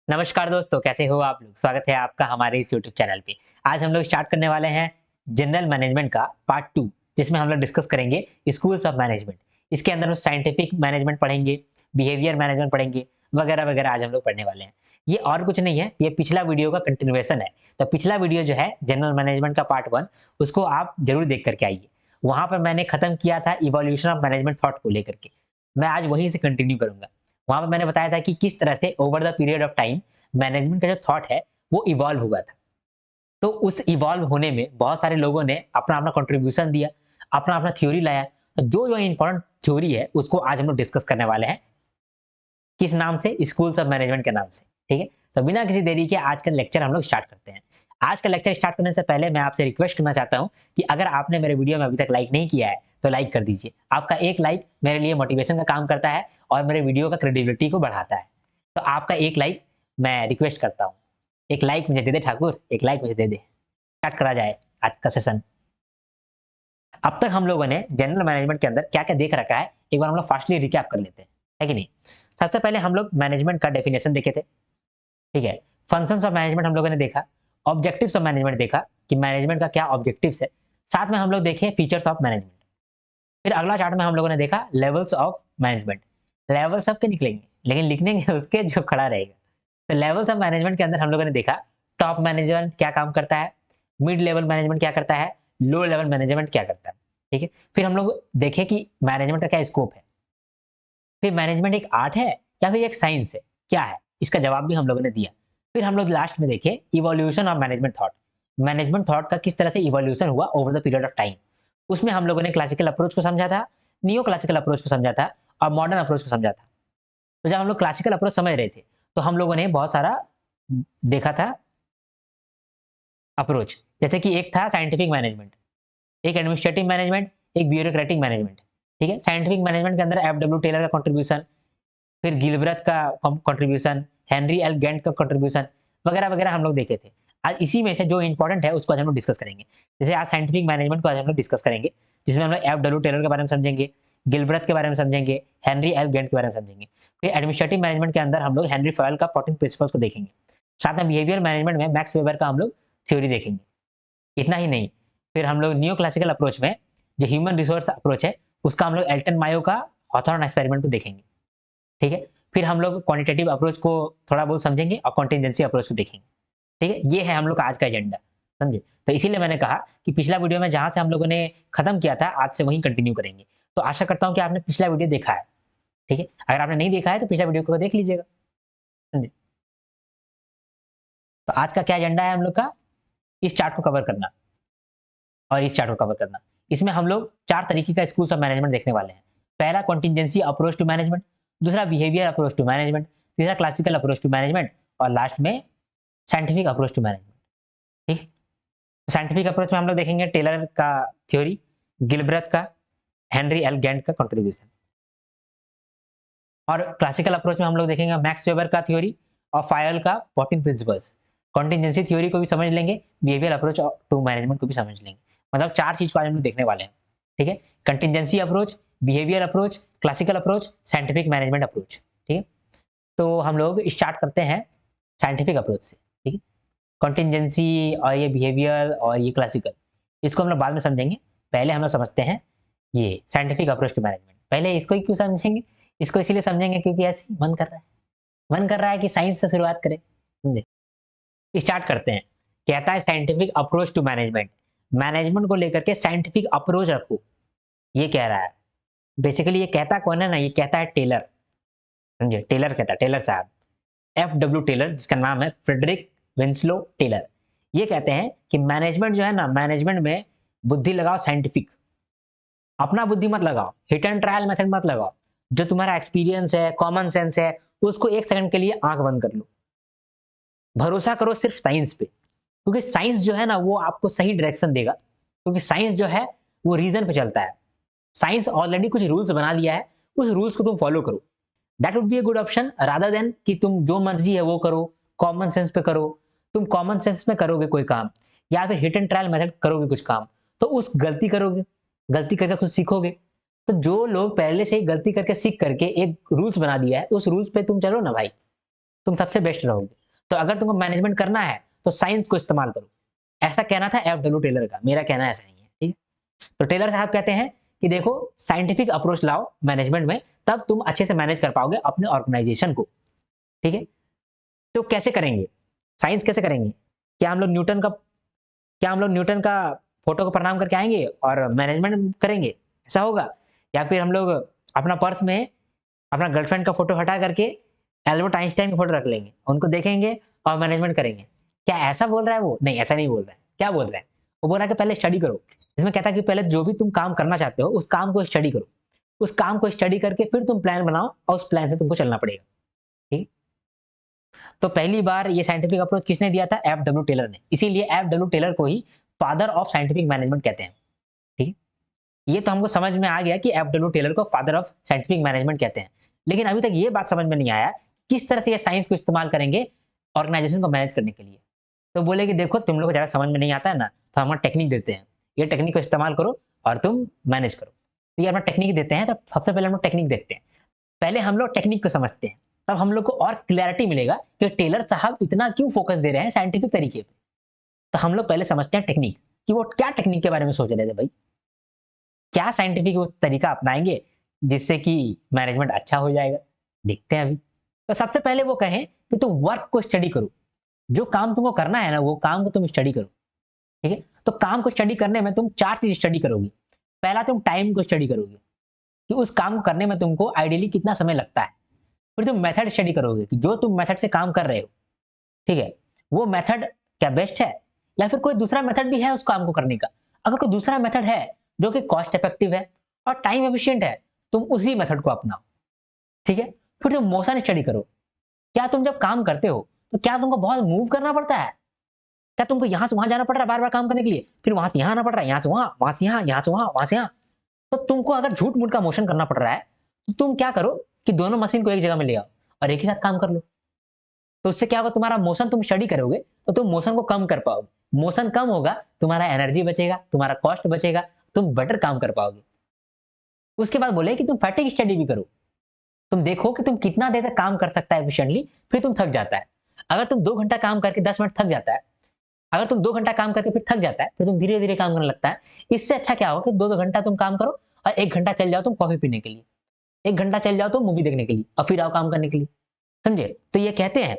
नमस्कार दोस्तों, कैसे हो आप लोग? स्वागत है आपका हमारे इस यूट्यूब चैनल पे। आज हम लोग स्टार्ट करने वाले हैं जनरल मैनेजमेंट का पार्ट 2, जिसमें हम लोग डिस्कस करेंगे स्कूल्स ऑफ मैनेजमेंट। इसके अंदर हम साइंटिफिक मैनेजमेंट पढ़ेंगे, बिहेवियर मैनेजमेंट पढ़ेंगे, वगैरह-वगैरह आज हम लोग पढ़ने वाले हैं। ये और कुछ नहीं है, ये पिछला वीडियो का कंटिन्यूएशन है। तो पिछला वीडियो जो है जनरल मैनेजमेंट का पार्ट 1, उसको आप ज़रूर देख कर के आइए। वहाँ पर मैंने खत्म किया था इवोल्यूशन ऑफ मैनेजमेंट थॉट को लेकर के। मैं आज वहीं से कंटिन्यू करूँगा। वहाँ पे मैंने बताया था कि किस तरह से over the period of time management का जो थॉट है वो इवॉल्व हुआ था। तो उस इवॉल्व होने में बहुत सारे लोगों ने अपना-अपना कंट्रीब्यूशन दिया, अपना-अपना थ्योरी लाया। तो जो-जो इम्पोर्टेंट थ्योरी है उसको आज हम लोग डिस्कस करने वाले हैं। किस नाम से? स्कूल्स ऑफ मैनेजमेंट के नाम से, ठीक है? तो बिना किसी देरी के आज का लेक्चर हम लोग स्टार्ट करते हैं। आज का लेक्चर स्टार्ट करने से पहले मैं आपसे रिक्वेस्ट करना चाहता हूँ कि अगर आपने मेरे वीडियो में अभी तक लाइक नहीं किया है, तो लाइक कर दीजिए। आपका एक लाइक मेरे लिए मोटिवेशन का काम करता है और मेरे वीडियो का क्रेडिबिलिटी को बढ़ाता है। तो आपका एक लाइक मैं रिक्वेस्ट करता हूँ। एक लाइक मुझे दे दे ठाकुर, एक लाइक मुझे दे दे। स्टार्ट करा जाए आज का सेशन। अब तक हम लोगों ने जनरल मैनेजमेंट के अंदर क्या-क्या देख रखा है, एक बार हम लोग फास्टली रिकैप कर लेते हैं, है कि नहीं? सबसे पहले हम लोग मैनेजमेंट का डेफिनिशन देखे थे, ठीक है? फंक्शंस ऑफ मैनेजमेंट हम लोगों ने देखा, ऑब्जेक्टिव्स ऑफ मैनेजमेंट देखा कि मैनेजमेंट का क्या ऑब्जेक्टिव्स है। साथ में हम लोग देखे फीचर्स ऑफ मैनेजमेंट। फिर अगला चार्ट में हम लोगों ने देखा लेवल्स ऑफ मैनेजमेंट। लेवल सबके निकलेंगे, लेकिन लिखने के उसके जो खड़ा रहेगा। तो लेवल्स ऑफ मैनेजमेंट के अंदर हम लोगों ने देखा टॉप मैनेजमेंट क्या काम करता है, मिड लेवल मैनेजमेंट क्या करता है, लो लेवल मैनेजमेंट क्या करता है, ठीक है? फिर हम लोग देखे कि मैनेजमेंट का क्या स्कोप है। फिर मैनेजमेंट एक आर्ट है या फिर एक साइंस है, क्या है? इसका जवाब भी हम लोगों ने दिया। फिर हम लोग लास्ट में देखे evolution of management thought. Management thought का किस तरह से इवोल्यूशन हुआ over the period of time. उसमें हम लोगों ने क्लासिकल अप्रोच को समझा था, नियो क्लासिकल अप्रोच को समझा था और मॉडर्न अप्रोच को समझा था। तो जब हम लोग क्लासिकल अप्रोच समझ रहे थे, तो हम लोगों ने बहुत सारा देखा था अप्रोच। जैसे कि एक था साइंटिफिक मैनेजमेंट, एक एडमिनिस्ट्रेटिव मैनेजमेंट, एक ब्यूरोक्रेटिक मैनेजमेंट, ठीक है? साइंटिफिक मैनेजमेंट के अंदर एफडब्ल्यू टेलर का कंट्रीब्यूशन, फिर गिलब्रेथ का कंट्रीब्यूशन, हेनरी एल गेंट का कंट्रीब्यूशन, वगैरह-वगैरह हम लोग देखे थे। आज इसी में से जो इम्पोर्टेंट है उसको आज हम लोग डिस्कस करेंगे। जैसे आज साइंटिफिक मैनेजमेंट को आज हम लोग डिस्कस करेंगे, जिसमें हम लोग एफडब्ल्यू टेलर के बारे में समझेंगे, गिलब्रेथ के बारे में समझेंगे, हेनरी एल गेंट के बारे में समझेंगे। फिर एडमिनिस्ट्रेटिव मैनेजमेंट के अंदर हम लोग हेनरी फॉयल का 14 प्रिंसिपल्स को देखेंगे। साथ में बिहेवियर मैनेजमेंट में मैक्स वेबर का हम लोग थ्योरी देखेंगे। इतना ही नहीं, फिर हम लोग नियो क्लासिकल अप्रोच में जो ह्यूमन रिसोर्स अप्रोच है, उसका हम लोग एल्टन मायो का हॉथॉर्न एक्सपेरिमेंट को देखेंगे, ठीक है? फिर हम लोग क्वांटिटेटिव अप्रोच को थोड़ा बहुत समझेंगे और कॉन्टिजेंसी अप्रोच को देखेंगे, ठीक है? ये है हम लोग का आज का एजेंडा, समझे? तो इसीलिए मैंने कहा कि पिछला वीडियो में जहाँ से हम लोगों ने खत्म किया था, आज से वहीं कंटिन्यू करेंगे। तो आशा करता हूँ कि आपने पिछला वीडियो देखा है, ठीक है? अगर आपने नहीं देखा है तो पिछला वीडियो को देख लीजिएगा, समझे? तो आज का क्या एजेंडा है हम लोग का? इस चार्ट को कवर करना और इस चार्ट को कवर करना। इसमें हम लोग 4 तरीके का स्कूल्स ऑफ मैनेजमेंट देखने वाले हैं। पहला कॉन्टिजेंसी अप्रोच टू मैनेजमेंट, दूसरा बिहेवियर अप्रोच टू मैनेजमेंट, तीसरा क्लासिकल अप्रोच टू मैनेजमेंट और लास्ट में साइंटिफिक अप्रोच टू मैनेजमेंट, ठीक है? साइंटिफिक अप्रोच में हम लोग देखेंगे टेलर का थ्योरी, गिलब्रेथ का, हेनरी एल गेंट का कंट्रीब्यूशन। और क्लासिकल अप्रोच में हम लोग देखेंगे मैक्स वेबर का थ्योरी और फायल का 14 प्रिंसिपल्स। कॉन्टिजेंसी थ्योरी को भी समझ लेंगे, बिहेवियर अप्रोच टू मैनेजमेंट को भी समझ लेंगे। मतलब 4 चीज को आज हम लोग देखने वाले हैं, ठीक है? Contingency approach, behaviour approach, classical approach, scientific management approach, ठीक है? तो हम लोग स्टार्ट करते हैं साइंटिफिक अप्रोच से, ठीक है? कॉन्टिजेंसी और ये बिहेवियर और ये क्लासिकल, इसको हम लोग बाद में समझेंगे। पहले हम लोग समझते हैं ये साइंटिफिक अप्रोच टू मैनेजमेंट। पहले इसको ही क्यों समझेंगे? इसको इसीलिए समझेंगे क्योंकि ऐसे ही मन कर रहा है कि साइंस से शुरुआत करें, समझे? स्टार्ट करते हैं। कहता है scientific approach to management, management को लेकर के साइंटिफिक अप्रोच रखो, ये कह रहा है। बेसिकली ये कहता कौन है ना, ये कहता है टेलर, समझे? टेलर कहता है, टेलर साहब, एफडब्ल्यू टेलर, जिसका नाम है फ्रेडरिक विंस्लो टेलर। ये कहते हैं कि मैनेजमेंट जो है ना, मैनेजमेंट में बुद्धि लगाओ साइंटिफिक, अपना बुद्धि मत लगाओ, हिट एंड ट्रायल मेथड मत लगाओ। जो तुम्हारा एक्सपीरियंस है, कॉमन सेंस है, उसको 1 सेकंड के लिए आंख बंद कर लो। भरोसा करो सिर्फ साइंस पे, क्योंकि साइंस जो है ना वो आपको सही डायरेक्शन देगा, क्योंकि साइंस जो है वो रीजन पे चलता है। साइंस ऑलरेडी कुछ रूल्स बना लिया है, उस रूल्स को तुम फॉलो करो। That would be a good option rather than कि तुम जो मर्जी है वो करो, कॉमन सेंस पे करो। तुम कॉमन सेंस में करोगे कोई काम या फिर हिट एंड ट्रायल मेथड करोगे कुछ काम, तो उस गलती करोगे, गलती करके कुछ सीखोगे। तो जो लोग पहले से ही गलती करके सीख करके एक रूल्स बना दिया है, उस रूल्स पे तुम चलो ना भाई। तुम सबसे बेस्ट रहोगे। तो अगर तुमको मैनेजमेंट करना है तो साइंस को इस्तेमाल करो। ऐसा कहना था एफ.डब्ल्यू. टेलर का, मेरा कहना ऐसा नहीं है, ठीक है। तो टेलर साहब कहते हैं कि देखो साइंटिफिक अप्रोच लाओ मैनेजमेंट में, तब तुम अच्छे से मैनेज कर पाओगे अपने ऑर्गेनाइजेशन को, ठीक है। तो कैसे करेंगे, साइंस कैसे करेंगे? क्या हम लोग न्यूटन का फोटो को प्रणाम करके आएंगे और मैनेजमेंट करेंगे, ऐसा होगा? या फिर हम लोग अपना पर्स में अपना गर्लफ्रेंड का फोटो हटा करके एल्बर्ट आइंस्टाइन का फोटो रख लेंगे, उनको देखेंगे और मैनेजमेंट करेंगे? क्या ऐसा बोल रहा है वो? नहीं, ऐसा नहीं बोल रहा है। क्या बोल रहा है? वो बोल रहा है कि पहले स्टडी करो। इसमें कहता है कि पहले जो भी तुम काम करना चाहते हो उस काम को स्टडी करो, उस काम को स्टडी करके फिर तुम प्लान बनाओ और उस प्लान से तुमको चलना पड़ेगा, ठीक। तो पहली बार ये साइंटिफिक अप्रोच किसने दिया था? एफ.डब्ल्यू. टेलर ने। इसीलिए एफ.डब्ल्यू. टेलर को ही फादर ऑफ साइंटिफिक मैनेजमेंट कहते हैं, ठीक है। ये तो हमको समझ में आ गया कि एफ.डब्ल्यू. टेलर को फादर ऑफ साइंटिफिक मैनेजमेंट कहते हैं, लेकिन अभी तक ये बात समझ में नहीं आया किस तरह से ये साइंस को इस्तेमाल करेंगे ऑर्गेनाइजेशन को मैनेज करने के लिए। तो बोले कि देखो तुम लोग को ज़्यादा समझ में नहीं आता है ना, तो हम टेक्निक देते हैं, ये टेक्निक को इस्तेमाल करो और तुम मैनेज करो। तो ये अपना टेक्निक देते हैं। तो सबसे पहले हम लोग टेक्निक देखते हैं। पहले हम लोग टेक्निक को समझते हैं, तब हम लोग को और क्लैरिटी मिलेगा कि टेलर साहब इतना क्यों फोकस दे रहे हैं साइंटिफिक तरीके पे। तो हम लोग पहले समझते हैं टेक्निक, कि वो क्या टेक्निक के बारे में सोच रहे थे भाई, क्या साइंटिफिक वो तरीका अपनाएंगे जिससे कि मैनेजमेंट अच्छा हो जाएगा। देखते हैं अभी। तो सबसे पहले वो कहें कि तुम वर्क को स्टडी करो, जो काम तुमको करना है ना वो काम को तुम स्टडी करो, ठीक है। तो काम को स्टडी करने में तुम 4 चीज स्टडी करोगे। पहला तुम टाइम को स्टडी करोगे कि उस काम को करने में तुमको आइडियली कितना समय लगता है। फिर तुम मेथड स्टडी करोगे कि जो तुम मेथड से काम कर रहे हो, ठीक है, वो मेथड क्या बेस्ट है या फिर कोई दूसरा मेथड भी है उस काम को करने का। अगर कोई दूसरा मेथड है जो कि कॉस्ट इफेक्टिव है और टाइम एफिशिएंट है, तुम उसी मेथड को अपनाओ, ठीक है। फिर तुम मोशन स्टडी करो, क्या तुम जब काम करते हो तो क्या तुमको बहुत मूव करना पड़ता है? क्या तुमको यहां से वहां जाना पड़ रहा है बार बार काम करने के लिए, फिर वहां से यहां आना पड़ रहा है, यहां से वहां से यहां से वहां से यहां? तो तुमको अगर झूठ मूठ का मोशन करना पड़ रहा है तो तुम क्या करो कि दोनों मशीन को एक जगह में ले आओ और एक ही साथ काम कर लो। तो उससे क्या होगा, तुम्हारा मोशन तुम स्टडी करोगे तो तुम मोशन को कम कर पाओगे। मोशन कम होगा, तुम्हारा एनर्जी बचेगा, तुम्हारा कॉस्ट बचेगा, तुम बेटर काम कर पाओगे। उसके बाद बोले कि तुम फैटिग स्टडी भी करो। तुम देखो कि तुम कितना देर तक काम कर सकता है एफिशिएंटली, फिर तुम थक जाता है। अगर तुम 2 घंटा काम करके 10 मिनट थक जाता है, अगर तुम 2 घंटा काम करके फिर थक जाता है, फिर तुम धीरे-धीरे काम करने लगता है। इससे अच्छा क्या होगा कि 2-2 घंटा तुम काम करो और 1 घंटा चल जाओ तुम कॉफी पीने के लिए, 1 घंटा चल जाओ तुम मूवी देखने के लिए और फिर आओ काम करने के लिए। समझे? तो ये कहते हैं,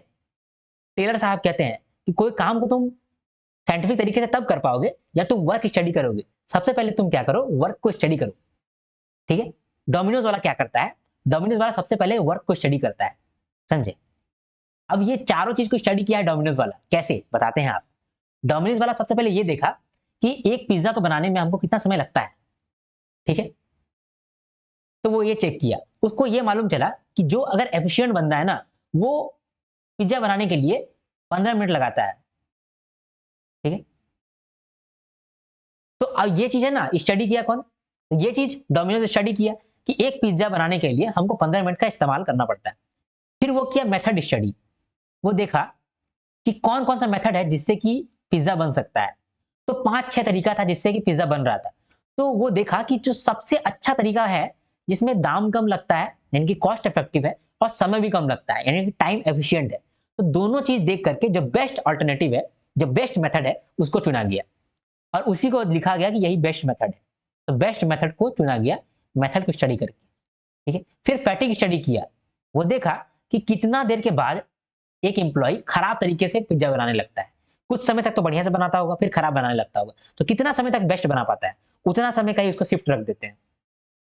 टेलर साहब कहते हैं कि कोई काम को तुम साइंटिफिक तरीके से तब कर पाओगे जब तुम वर्क स्टडी करोगे। सबसे पहले तुम क्या करो, वर्क को स्टडी करो, ठीक है। डोमिनोज वाला क्या करता है, डोमिनोज वाला सबसे पहले वर्क को स्टडी करता है, समझे। अब ये चारों चीज को स्टडी किया है डोमिनोज वाला, कैसे बताते हैं आप। डोमिनोज वाला सबसे पहले ये देखा कि एक पिज्जा को बनाने में हमको कितना समय लगता है, ठीक है। तो वो ये चेक किया, उसको ये मालूम चला कि जो अगर एफिशिएंट बंदा है ना, वो पिज्जा बनाने के लिए 15 मिनट लगाता है, ठीक है। तो अब ये चीज है ना, स्टडी किया कौन, ये चीज डोमिनोज स्टडी किया कि एक पिज्जा बनाने के लिए हमको 15 मिनट का इस्तेमाल करना पड़ता है। फिर वो किया मेथड स्टडी, वो देखा कि कौन कौन सा मेथड है जिससे कि पिज्जा बन सकता है। तो 5-6 तरीका था जिससे कि पिज्जा बन रहा था। तो वो देखा कि जो सबसे अच्छा तरीका है जिसमें दाम कम लगता है यानी कि कॉस्ट इफेक्टिव है और समय भी कम लगता है यानी कि टाइम एफिशिएंट है, तो दोनों चीज देख करके जो बेस्ट अल्टरनेटिव है, जो बेस्ट मेथड है उसको चुना गया और उसी को लिखा गया कि यही बेस्ट मेथड है। तो बेस्ट मेथड को चुना गया मेथड को स्टडी करके, ठीक है। फिर फैटिग स्टडी किया, वो देखा कि कितना देर के बाद एक एम्प्लॉय खराब तरीके से पिज्जा बनाने लगता है। कुछ समय तक तो बढ़िया से बनाता होगा, फिर खराब बनाने लगता होगा, तो कितना समय तक बेस्ट बना पाता है, उतना समय का ही उसको शिफ्ट रख देते हैं।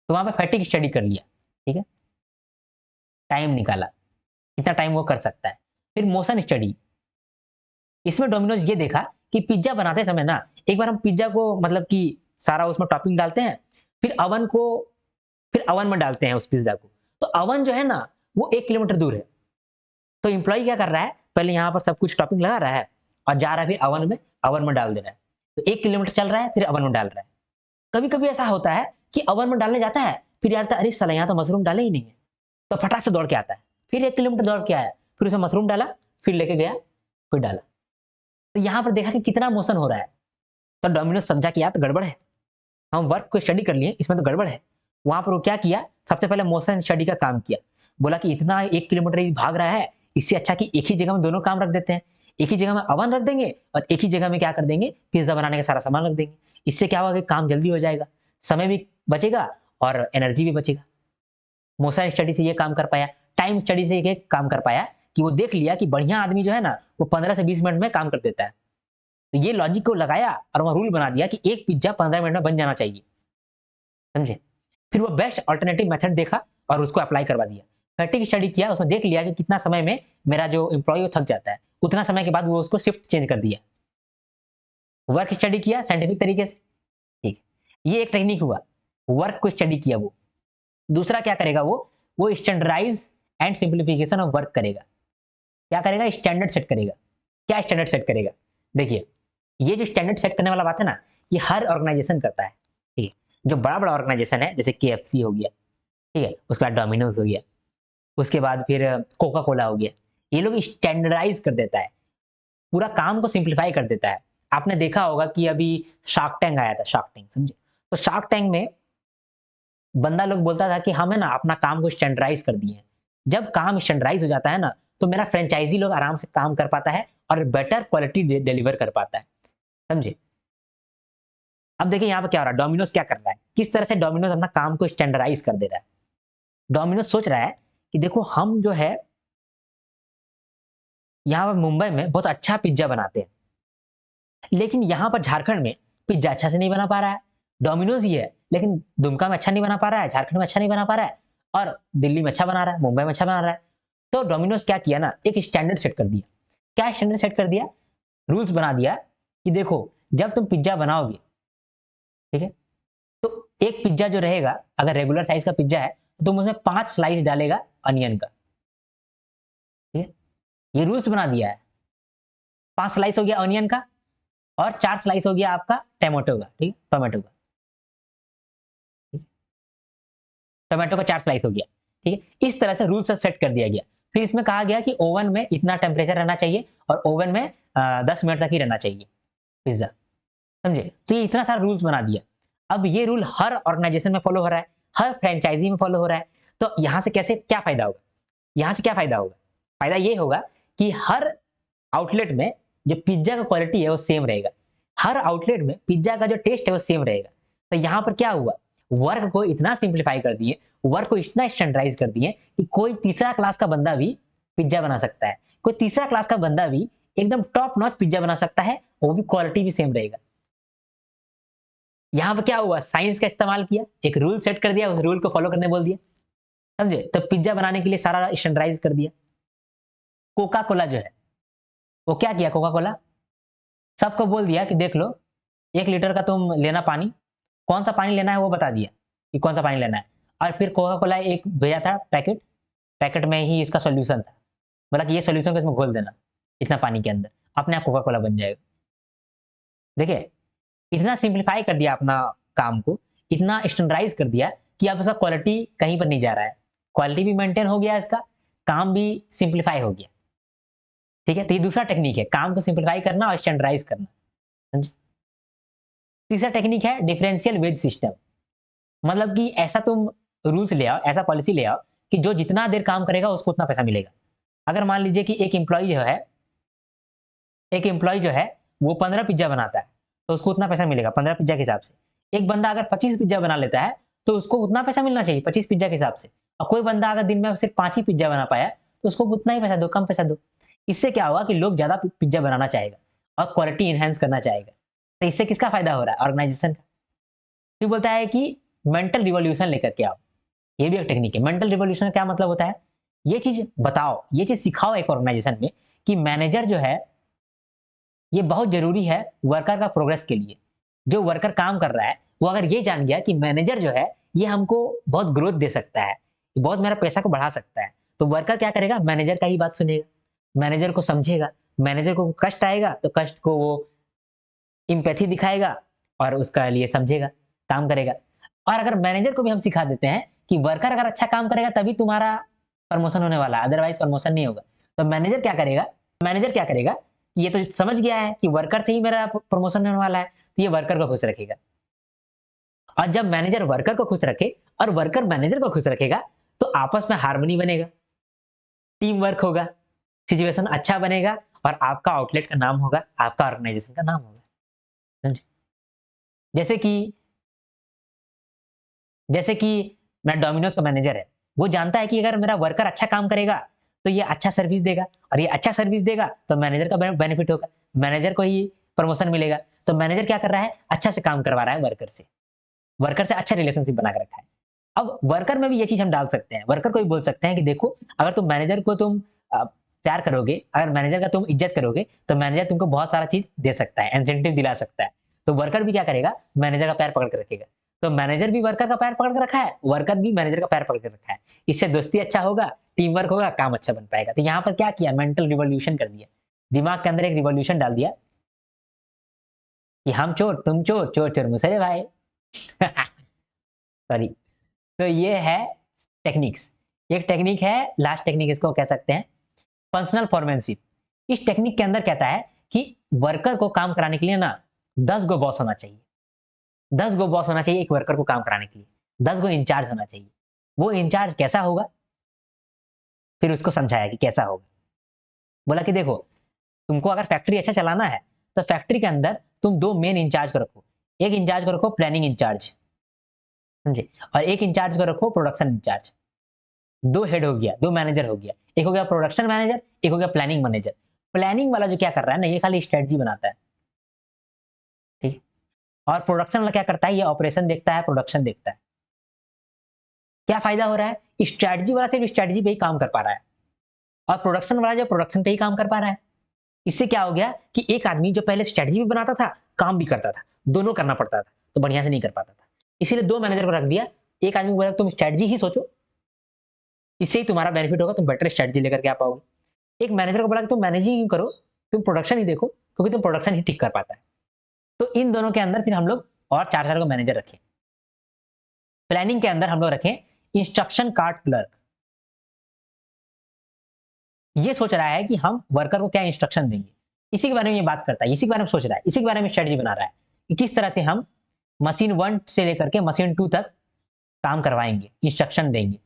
तो वहां पे फैटिग स्टडी कर लिया, ठीक है, टाइम निकाला कितना टाइम वो कर सकता है। फिर मोशन स्टडी, इसमें डोमिनोज ये देखा कि पिज्जा बनाते समय ना, एक बार हम पिज्जा को मतलब कि सारा उसमें टॉपिंग डालते हैं, फिर अवन में डालते हैं उस पिज्जा को। तो अवन जो है ना वो 1 किलोमीटर दूर है। तो एम्प्लॉय क्या कर रहा है, पहले यहाँ पर सब कुछ टॉपिंग लगा रहा है और जा रहा है फिर अवन में डाल दे रहा है। तो 1 किलोमीटर चल रहा है फिर अवन में डाल रहा है। कभी कभी ऐसा होता है कि अवन में डालने जाता है, फिर यार अरे साला यहाँ तो मशरूम डाले ही नहीं है, तो फटाक से दौड़ के आता है, फिर 1 किलोमीटर दौड़ के आया, फिर उसमें मशरूम डाला, फिर लेके गया, फिर डाला। तो यहाँ पर देखा कि कितना मोशन हो रहा है। तो डोमिनोज समझा कि यार तो गड़बड़ है, हम वर्क को स्टडी कर लिए, इसमें तो गड़बड़ है। वहां पर वो क्या किया, सबसे पहले मोशन स्टडी का काम किया, बोला कि इतना 1 किलोमीटर भाग रहा है, इससे अच्छा कि एक ही जगह में दोनों काम रख देते हैं। एक ही जगह में अवन रख देंगे और एक ही जगह में क्या कर देंगे, पिज्जा बनाने का सारा सामान रख देंगे। इससे क्या होगा कि काम जल्दी हो जाएगा, समय भी बचेगा और एनर्जी भी बचेगा। मोशन स्टडी से ये काम कर पाया, टाइम स्टडी से ये काम कर पाया कि वो देख लिया कि बढ़िया आदमी जो है ना, वो 15 से 20 मिनट में काम कर देता है। तो ये लॉजिक को लगाया और वहाँ रूल बना दिया कि एक पिज्जा 15 मिनट में बन जाना चाहिए। समझे? फिर वो बेस्ट अल्टरनेटिव मेथड देखा और उसको अप्लाई करवा दिया। फैटिग स्टडी किया, उसमें देख लिया कि कितना समय में मेरा जो एम्प्लॉयी वो थक जाता है। उतना समय के बाद वो उसको शिफ्ट चेंज कर दिया। वर्क स्टडी किया साइंटिफिक तरीके से, ठीक है। ये एक टेक्निक हुआ, वर्क को स्टडी किया वो। दूसरा क्या करेगा वो standardise and simplification of work करेगा। क्या करेगा? स्टैंडर्ड सेट करेगा। क्या स्टैंडर्ड सेट करेगा? देखिए, ये जो स्टैंडर्ड सेट करने वाला बात है ना, ये हर ऑर्गेनाइजेशन करता है, ठीक है। जो बड़ा-बड़ा ऑर्गेनाइजेशन है, जैसे केएफसी हो गया, ठीक है, उसके बाद डोमिनोज हो गया, उसके बाद फिर कोका कोला हो गया। ये लोग स्टैंडर्डाइज कर देता है, पूरा काम को सिंप्लीफाई कर देता है। आपने देखा होगा कि अभी शार्क टैंक आया था, शार्क टैंक, समझे? तो शार्क टैंक में बंदा लोग बोलता था कि हम है ना अपना काम को स्टैंडर्डाइज कर दिए हैं। जब काम स्टैंडर्डाइज हो जाता है ना, तो मेरा फ्रेंचाइजी लोग आराम से काम कर पाता है और बेटर क्वालिटी डिलीवर कर पाता है। समझे? अब देखिए यहाँ पे क्या हो रहा है, डोमिनोज क्या कर रहा है, किस तरह से डोमिनोज अपना काम को स्टैंडर्डाइज कर दे रहा है। डोमिनोज सोच रहा है कि देखो हम जो है यहाँ पर मुंबई में बहुत अच्छा पिज्जा बनाते हैं, लेकिन यहाँ पर झारखंड में पिज्जा अच्छा से नहीं बना पा रहा है। डोमिनोज ही है, लेकिन दुमका में अच्छा नहीं बना पा रहा है, झारखंड में अच्छा नहीं बना पा रहा है और दिल्ली में अच्छा बना रहा है, मुंबई में अच्छा बना रहा है। तो डोमिनोज क्या किया ना, एक स्टैंडर्ड सेट कर दिया। क्या स्टैंडर्ड सेट कर दिया? रूल्स बना दिया कि देखो जब तुम पिज्जा बनाओगे, ठीक है, तो एक पिज्जा जो रहेगा, अगर रेगुलर साइज का पिज्जा है तो तुम उसमें 5 स्लाइस डालेगा अनियन का, ठीक है। ये रूल्स बना दिया है। 5 स्लाइस हो गया अनियन का और 4 स्लाइस हो गया आपका टमाटो का, ठीक है, टोमेटो का, टोमेटो का 4 स्लाइस हो गया, ठीक है। इस तरह से रूल्स सेट कर दिया गया। फिर इसमें कहा गया कि ओवन में इतना टेम्परेचर रहना चाहिए और ओवन में 10 मिनट तक ही रहना चाहिए पिज्जा। समझे? तो ये इतना सारा रूल्स बना दिया। अब ये रूल हर ऑर्गेनाइजेशन में फॉलो हो रहा है, हर फ्रेंचाइजी में फॉलो हो रहा है। तो यहाँ से कैसे क्या फायदा होगा? यहाँ से क्या फायदा होगा? फायदा ये होगा कि हर आउटलेट में जो पिज्जा का क्वालिटी है वो सेम रहेगा। हर आउटलेट में पिज्जा का जो टेस्ट है वो सेम रहेगा। तो यहाँ पर क्या हुआ? वर्क को इतना सिंप्लीफाई कर दिए, वर्क को इतना स्टैंडर्डाइज कर दिए कि कोई तीसरा क्लास का बंदा भी पिज्जा बना सकता है। कोई तीसरा क्लास का बंदा भी एकदम टॉप नॉच पिज्जा बना सकता है, वो भी क्वालिटी भी सेम रहेगा। यहाँ पे क्या हुआ? साइंस का इस्तेमाल किया, एक रूल सेट कर दिया, उस रूल को फॉलो करने बोल दिया। समझे? तो पिज्जा बनाने के लिए सारा स्टैंडर्डाइज कर दिया। कोका कोला जो है, वो क्या किया? कोका कोला सबको बोल दिया कि देख लो, 1 लीटर का तुम लेना पानी, कौन सा पानी लेना है वो बता दिया कि कौन सा पानी लेना है। और फिर कोका कोला एक भेजा था पैकेट, पैकेट में ही इसका सॉल्यूशन था। बोला कि ये सॉल्यूशन को इसमें घोल देना, इतना पानी के अंदर, अपने आप कोका कोला बन जाएगा। देखिए, इतना सिंप्लीफाई कर दिया अपना काम को, इतना स्टैंडर्डाइज कर दिया कि अब इसका क्वालिटी कहीं पर नहीं जा रहा है। क्वालिटी भी मेंटेन हो गया इसका, काम भी सिंप्लीफाई हो गया। ठीक है? तो ये दूसरा टेक्निक है, काम को सिंप्लीफाई करना और स्टैंडर्डाइज करना। समझे? तीसरा टेक्निक है डिफरेंशियल वेज सिस्टम। मतलब कि ऐसा तुम रूल्स ले आओ, ऐसा पॉलिसी ले आओ कि जो जितना देर काम करेगा उसको उतना पैसा मिलेगा। अगर मान लीजिए कि एक एम्प्लॉय जो है वो 15 पिज्जा बनाता है, तो उसको उतना पैसा मिलेगा 15 पिज्जा के हिसाब से। एक बंदा अगर 25 पिज्जा बना लेता है, तो उसको उतना पैसा मिलना चाहिए 25 पिज्जा के हिसाब से। और कोई बंदा अगर दिन में सिर्फ 5 ही पिज्जा बना पाया, तो उसको उतना ही पैसा दो, कम पैसा दो। इससे क्या होगा कि लोग ज्यादा पिज्जा बनाना चाहेगा और क्वालिटी एनहांस करना चाहेगा। तो इससे किसका फायदा हो रहा है? ऑर्गेनाइजेशन का। फिर बोलता है कि मेंटल रिवॉल्यूशन लेकर के आओ। ये भी एक टेक्निक है। मेंटल रिवॉल्यूशन का क्या मतलब होता है? ये चीज बताओ, ये चीज सिखाओ एक ऑर्गेनाइजेशन में कि मैनेजर जो है ये बहुत जरूरी है वर्कर का प्रोग्रेस के लिए। जो वर्कर काम कर रहा है वो अगर ये जान गया कि मैनेजर जो है ये हमको बहुत ग्रोथ दे सकता है, ये बहुत मेरा पैसा को बढ़ा सकता है, तो वर्कर क्या करेगा? मैनेजर का ही बात सुनेगा, मैनेजर को समझेगा। मैनेजर को कष्ट आएगा तो कष्ट को वो इम्पैथी दिखाएगा और उसका लिए समझेगा, काम करेगा। और अगर मैनेजर को भी हम सिखा देते हैं कि वर्कर अगर अच्छा काम करेगा तभी तुम्हारा प्रमोशन होने वाला है, अदरवाइज प्रमोशन नहीं होगा। तो मैनेजर क्या करेगा? मैनेजर क्या करेगा? ये तो समझ गया है कि वर्कर से ही मेरा प्रमोशन होने वाला है, तो ये वर्कर को खुश रखेगा। और जब मैनेजर वर्कर को खुश रखे और वर्कर मैनेजर को खुश रखेगा, तो आपस में हार्मनी बनेगा, टीम वर्क होगा। सिचुएशन अच्छा बनेगा और आपका आउटलेट का नाम होगा, आपका ऑर्गेनाइजेशन का नाम होगा। समझे? जैसे कि जैसे कि मैं डोमिनोज का मैनेजर है, वो जानता है कि अगर मेरा वर्कर अच्छा काम करेगा, तो ये अच्छा सर्विस देगा और ये अच्छा सर्विस देगा, तो मैनेजर का बेनिफिट होगा, मैनेजर को ही प्रमोशन मिलेगा। तो मैनेजर क्या कर रहा है? अच्छा से काम करवा रहा है वर्कर से अच्छा रिलेशनशिप बना के रखा है। अब वर्कर में भी ये चीज़ हम डाल सकते हैं, वर्कर को भी बोल सकते हैं कि देखो, अगर तुम मैनेजर को प्यार करोगे, अगर मैनेजर का तुम इज़्ज़त करोगे, तो मैनेजर तुमको बहुत सारा चीज़ दे सकता है, इंसेंटिव दिला सकता है। तो वर्कर भी क्या करेगा? मैनेजर का पैर पकड़ के रखेगा। तो मैनेजर भी वर्कर का पैर पकड़ के रखा है, वर्कर भी मैनेजर का पैर पकड़ के रखा है। इससे दोस्ती अच्छा होगा, टीम वर्क होगा, काम अच्छा बन पाएगा। तो यहाँ पर क्या किया? मेंटल रिवॉल्यूशन कर दिया। दिमाग के अंदर एक रिवॉल्यूशन डाल दिया कि हम चोर, तुम चोर, चोर-चोर मुसरे भाई। सॉरी। तो ये है टेक्निक्स। एक टेक्निक है, लास्ट टेक्निक इसको कह सकते हैं, फंक्शनल फोरमैनशिप। इस टेक्निक के अंदर कहता है कि वर्कर को काम कराने के लिए ना 10 गो बॉस होना चाहिए। 10 गो बॉस होना चाहिए एक वर्कर को काम कराने के लिए। 10 गो इंचार्ज होना चाहिए। वो इंचार्ज कैसा होगा? फिर उसको समझाया कि कैसा होगा। बोला कि देखो, तुमको अगर फैक्ट्री अच्छा चलाना है, तो फैक्ट्री के अंदर तुम 2 मेन इंचार्ज को रखो। एक इंचार्ज को रखो प्लानिंग इंचार्ज, समझे? और एक इंचार्ज को रखो प्रोडक्शन इंचार्ज। 2 हेड हो गया, 2 मैनेजर हो गया। एक हो गया प्रोडक्शन मैनेजर, एक हो गया प्लानिंग मैनेजर। प्लानिंग वाला जो क्या कर रहा है ना, ये खाली स्ट्रेटजी बनाता है, ठीक है? और प्रोडक्शन वाला क्या करता है? ये ऑपरेशन देखता है, प्रोडक्शन देखता है। क्या फायदा हो रहा है? स्ट्रेटजी वाला सिर्फ स्ट्रेटजी पे ही काम कर पा रहा है और प्रोडक्शन वाला जो प्रोडक्शन पे ही काम कर पा रहा है। इससे क्या हो गया कि एक आदमी जो पहले स्ट्रेटजी भी बनाता था, काम भी करता था, दोनों करना पड़ता था, तो बढ़िया से नहीं कर पाता था। इसीलिए 2 मैनेजर को रख दिया। एक आदमी को बोला तुम स्ट्रेटजी ही सोचो, इससे ही तुम्हारा बेनिफिट होगा, तुम बेटर स्ट्रेटजी लेकर के आ पाओगे। एक मैनेजर को बोला कि तुम मैनेजिंग ही करो, तुम प्रोडक्शन ही देखो, क्योंकि तुम प्रोडक्शन ही ठीक कर पाता है। तो इन दोनों के अंदर फिर हम लोग और 4 को मैनेजर रखे। प्लानिंग के अंदर हम लोग रखें इंस्ट्रक्शन कार्ड क्लर्क। ये सोच रहा है कि हम वर्कर को क्या इंस्ट्रक्शन देंगे, इसी के बारे में ये बात करता है, इसी के बारे में सोच रहा है, इसी के बारे में स्ट्रेटजी बना रहा है कि किस तरह से हम मशीन 1 से लेकर के मशीन 2 तक काम करवाएंगे, इंस्ट्रक्शन देंगे।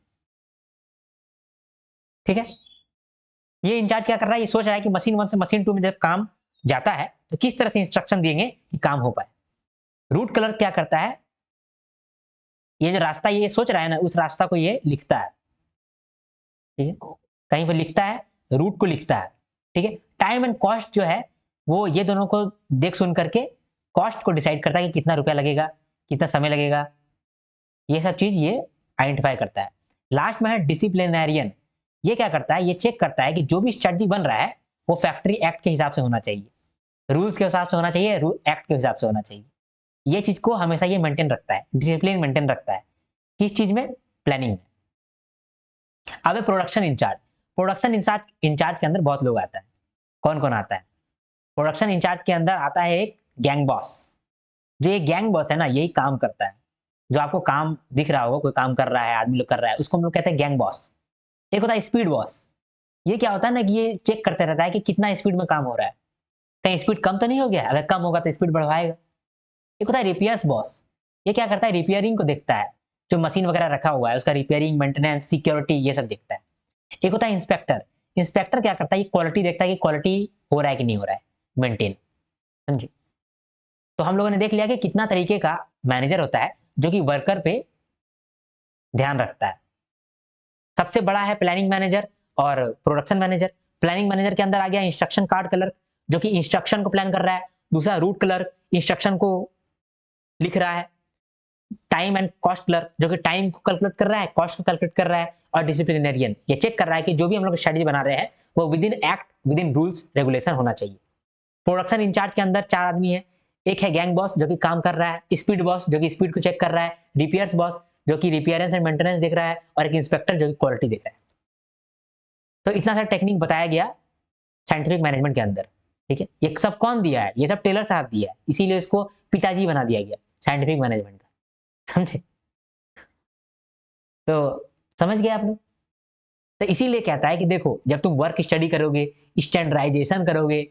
ठीक है? ये इंचार्ज क्या कर रहा है? ये सोच रहा है कि मशीन 1 से मशीन 2 में जब काम जाता है, तो किस तरह से इंस्ट्रक्शन देंगे कि काम हो पाए। रूट क्लर्क क्या करता है? ये जो रास्ता ये सोच रहा है ना, उस रास्ता को ये लिखता है। ठीक है? कहीं पर लिखता है, रूट को लिखता है। ठीक है? टाइम एंड कॉस्ट जो है, वो ये दोनों को देख सुन करके कॉस्ट को डिसाइड करता है कि कितना रुपया लगेगा, कितना समय लगेगा। ये सब चीज़ ये आइडेंटिफाई करता है। लास्ट में है डिसिप्लिनैरियन। ये क्या करता है? ये चेक करता है कि जो भी स्ट्रैटेजी बन रहा है, वो फैक्ट्री एक्ट के हिसाब से होना चाहिए, रूल्स के हिसाब से होना चाहिए, एक्ट के हिसाब से होना चाहिए। ये चीज़ को हमेशा ये मेंटेन रखता है, डिसिप्लिन मेंटेन रखता है। किस चीज़ में? प्लानिंग में। अब है production in charge. Production in charge in charge के अंदर बहुत लोग आता है। कौन-कौन आता है? प्रोडक्शन इंचार्ज के अंदर आता है एक गैंग बॉस। जो ये गैंग बॉस है ना, यही काम करता है। जो आपको काम दिख रहा होगा, कोई काम कर रहा है, आदमी लोग कर रहा है, उसको हम लोग कहते हैं गैंग बॉस। एक होता है स्पीड बॉस। ये क्या होता है ना कि ये चेक करते रहता है कि कितना स्पीड में काम हो रहा है। कहीं स्पीड कम तो नहीं हो गया? अगर कम होगा तो स्पीड बढ़वाएगा। एक होता है रिपेयर्स बॉस। ये क्या करता है? रिपेयरिंग को देखता है। जो मशीन वगैरह रखा हुआ है, उसका रिपेयरिंग, मेंटेनेंस, सिक्योरिटी ये सब देखता है। एक होता है इंस्पेक्टर। इंस्पेक्टर क्या करता है? ये क्वालिटी देखता है कि क्वालिटी हो रहा है कि नहीं हो रहा है, मेंटेन। समझे? तो हम लोगों ने देख लिया कि कितना तरीके का मैनेजर होता है जो कि वर्कर पे ध्यान रखता है। सबसे बड़ा है प्लानिंग मैनेजर और प्रोडक्शन मैनेजर। प्लानिंग मैनेजर के अंदर आ गया इंस्ट्रक्शन कार्ड क्लर्क, जो कि इंस्ट्रक्शन को प्लान कर रहा है। दूसरा रूट क्लर्क, इंस्ट्रक्शन को लिख रहा है। टाइम एंड कॉस्ट क्लर्क, जो कि टाइम को कैलकुलेट कर रहा है, कॉस्ट को कैलकुलेट कर रहा है। और डिसिप्लिनरियन, ये चेक कर रहा है कि जो भी हम लोग स्ट्रेटजी बना रहे हैं, वो with in act, with in rules regulation होना चाहिए। प्रोडक्शन इंचार्ज के अंदर 4 आदमी है। एक है गैंग बॉस जो कि काम कर रहा है, स्पीड बॉस जो कि स्पीड को चेक कर रहा है, रिपेयर्स बॉस जो कि रिपेयरेंस एंड मेंटेनेंस देख रहा है, और एक इंस्पेक्टर जो कि क्वालिटी देख रहा है। तो इतना सारा टेक्निक बताया गया साइंटिफिक मैनेजमेंट के अंदर। ठीक है? ये सब कौन दिया है? ये सब टेलर साहब दिया है, इसीलिए इसको पिताजी बना दिया गया साइंटिफिक मैनेजमेंट का। समझे? तो समझ गए आप लोग? तो इसीलिए कहता है कि देखो, जब तुम वर्क स्टडी करोगे, स्टैंडर्डाइजेशन करोगे,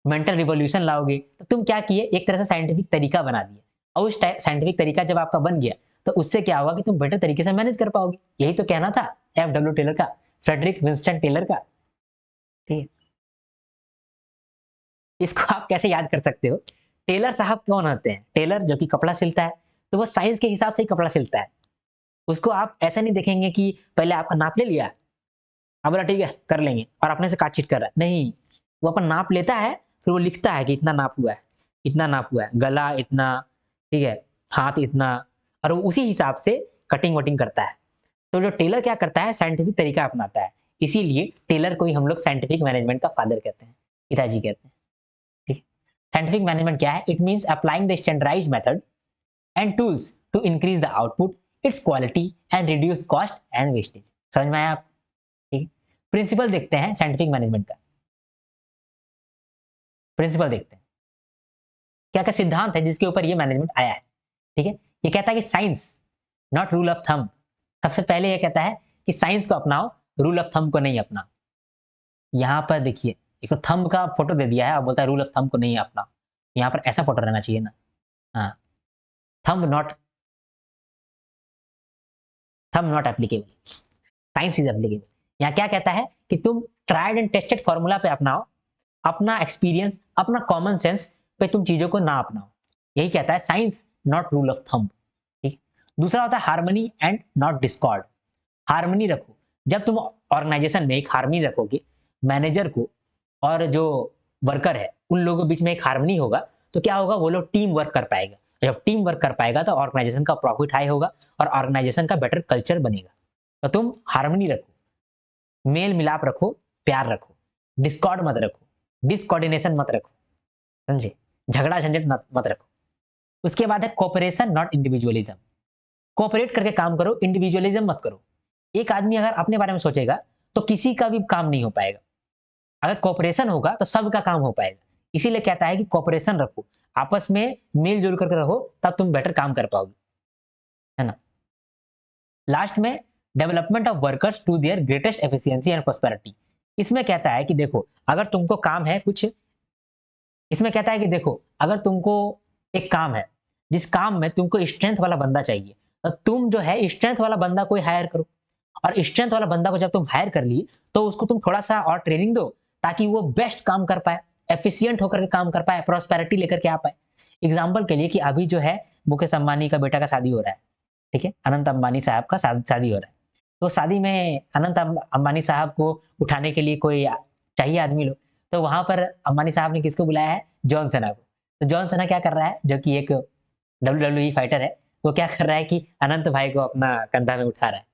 मेंटल रिवॉल्यूशन लाओगे, तो तुम क्या किए? एक तरह से साइंटिफिक तरीका बना दिया। और उस साइंटिफिक तरीका जब आपका बन गया, तो उससे क्या होगा कि तुम बेटर तरीके से मैनेज कर पाओगे। यही तो कहना था एफ डब्ल्यू टेलर का, फ्रेडरिक विंस्टन टेलर का। ठीक है, इसको आप कैसे याद कर सकते हो? टेलर साहब कौन होते हैं? टेलर जो कि कपड़ा सिलता है, तो वो साइज के हिसाब से ही कपड़ा सिलता है। उसको आप ऐसा नहीं देखेंगे कि पहले आपका नाप ले लिया, अब बोला ठीक है कर लेंगे और अपने से काट-छीट कर रहा है, नहीं। वो अपना नाप लेता है, फिर वो लिखता है कि इतना नाप हुआ है, इतना नाप हुआ है, गला इतना, ठीक है, हाथ इतना, और वो उसी हिसाब से कटिंग-वटिंग करता है। तो जो टेलर क्या करता है, साइंटिफिक तरीका अपनाता है। इसीलिए टेलर को ही हम लोग साइंटिफिक मैनेजमेंट का फादर कहते हैं, पिताजी कहते हैं। ठीक है? साइंटिफिक मैनेजमेंट क्या है? It means applying the standardised method and tools to increase the output, its quality and reduce cost and wastage. समझ में आया आप? ठीक है? प्रिंसिपल देखते हैं साइंटिफिक मैनेजमेंट का। प्रिंसिपल देखते हैं। क्या-क्या सिद्धांत है जिसके ऊपर ये मैनेजमेंट आया है? ठीक है? ये कहता है कि science not rule of thumb. सबसे पहले ये कहता है कि साइंस को अपनाओ, रूल ऑफ थंब को नहीं अपनाओ। यहाँ पर देखिए, एक तो थंब का फोटो दे दिया है और बोलता है रूल ऑफ थंब को नहीं अपनाओ। यहाँ पर ऐसा फोटो रहना चाहिए ना। हाँ, thumb not, thumb not applicable, science is applicable. यहाँ क्या कहता है कि तुम ट्राइड एंड टेस्टेड फॉर्मूला पे अपनाओ, अपना एक्सपीरियंस, अपना कॉमन सेंस पे तुम चीजों को ना अपनाओ। यही कहता है science not rule of thumb. ठीक है? दूसरा होता है harmony and not Discord. Harmony रखो। जब तुम ऑर्गेनाइजेशन में एक हार्मनी रखोगे, मैनेजर को और जो वर्कर है, उन लोगों के बीच में एक हार्मनी होगा, तो क्या होगा? वो लोग टीम वर्क कर पाएगा। जब टीम वर्क कर पाएगा तो ऑर्गेनाइजेशन का प्रॉफिट हाई होगा और ऑर्गेनाइजेशन का बेटर कल्चर बनेगा। तो तुम हार्मनी रखो, मेल मिलाप रखो, प्यार रखो, डिस्कॉर्ड मत रखो, डिसकोऑर्डिनेशन मत रखो, समझे? झगड़ा झंझट मत रखो। उसके बाद है कोऑपरेशन नॉट इंडिविजुअलिज्म। कोऑपरेट करके काम करो, इंडिविजुअलिज्म मत करो। एक आदमी अगर अपने बारे में सोचेगा तो किसी का भी काम नहीं हो पाएगा। अगर कोऑपरेशन होगा तो सबका काम हो पाएगा। इसीलिए कहता है कि कोऑपरेशन रखो, आपस में मिल-जुल करके रहो, तब तुम बेटर काम कर पाओगे, है ना? लास्ट में development of workers to their greatest efficiency and prosperity. इसमें कहता है कि देखो, अगर तुमको काम है कुछ, इसमें कहता है कि देखो, अगर तुमको एक काम है, जिस काम में तुमको स्ट्रेंथ वाला बंदा चाहिए, तो तुम जो है स्ट्रेंथ वाला बंदा कोई हायर करो। और स्ट्रेंथ वाला बंदा को जब तुम हायर कर लिए, तो उसको तुम थोड़ा-सा और ट्रेनिंग दो, ताकि वो बेस्ट काम कर पाए, एफिशिएंट होकर के काम कर पाए, प्रॉस्पेरिटी लेकर के आ पाए। एग्जांपल के लिए कि अभी जो है मुकेश अंबानी का बेटा का शादी हो रहा है, ठीक है? अनंत अंबानी साहब का शादी हो रहा है। तो शादी में अनंत अंबानी साहब को उठाने के लिए कोई चाहिए आदमी लोग, तो वहाँ पर अंबानी साहब ने किसको बुलाया है? जॉन सेना को। तो जॉन सेना क्या कर रहा है, जो कि एक डब्ल्यूडब्ल्यूई फाइटर है, वो क्या कर रहा है कि अनंत भाई को अपना कंधा में उठा रहा है।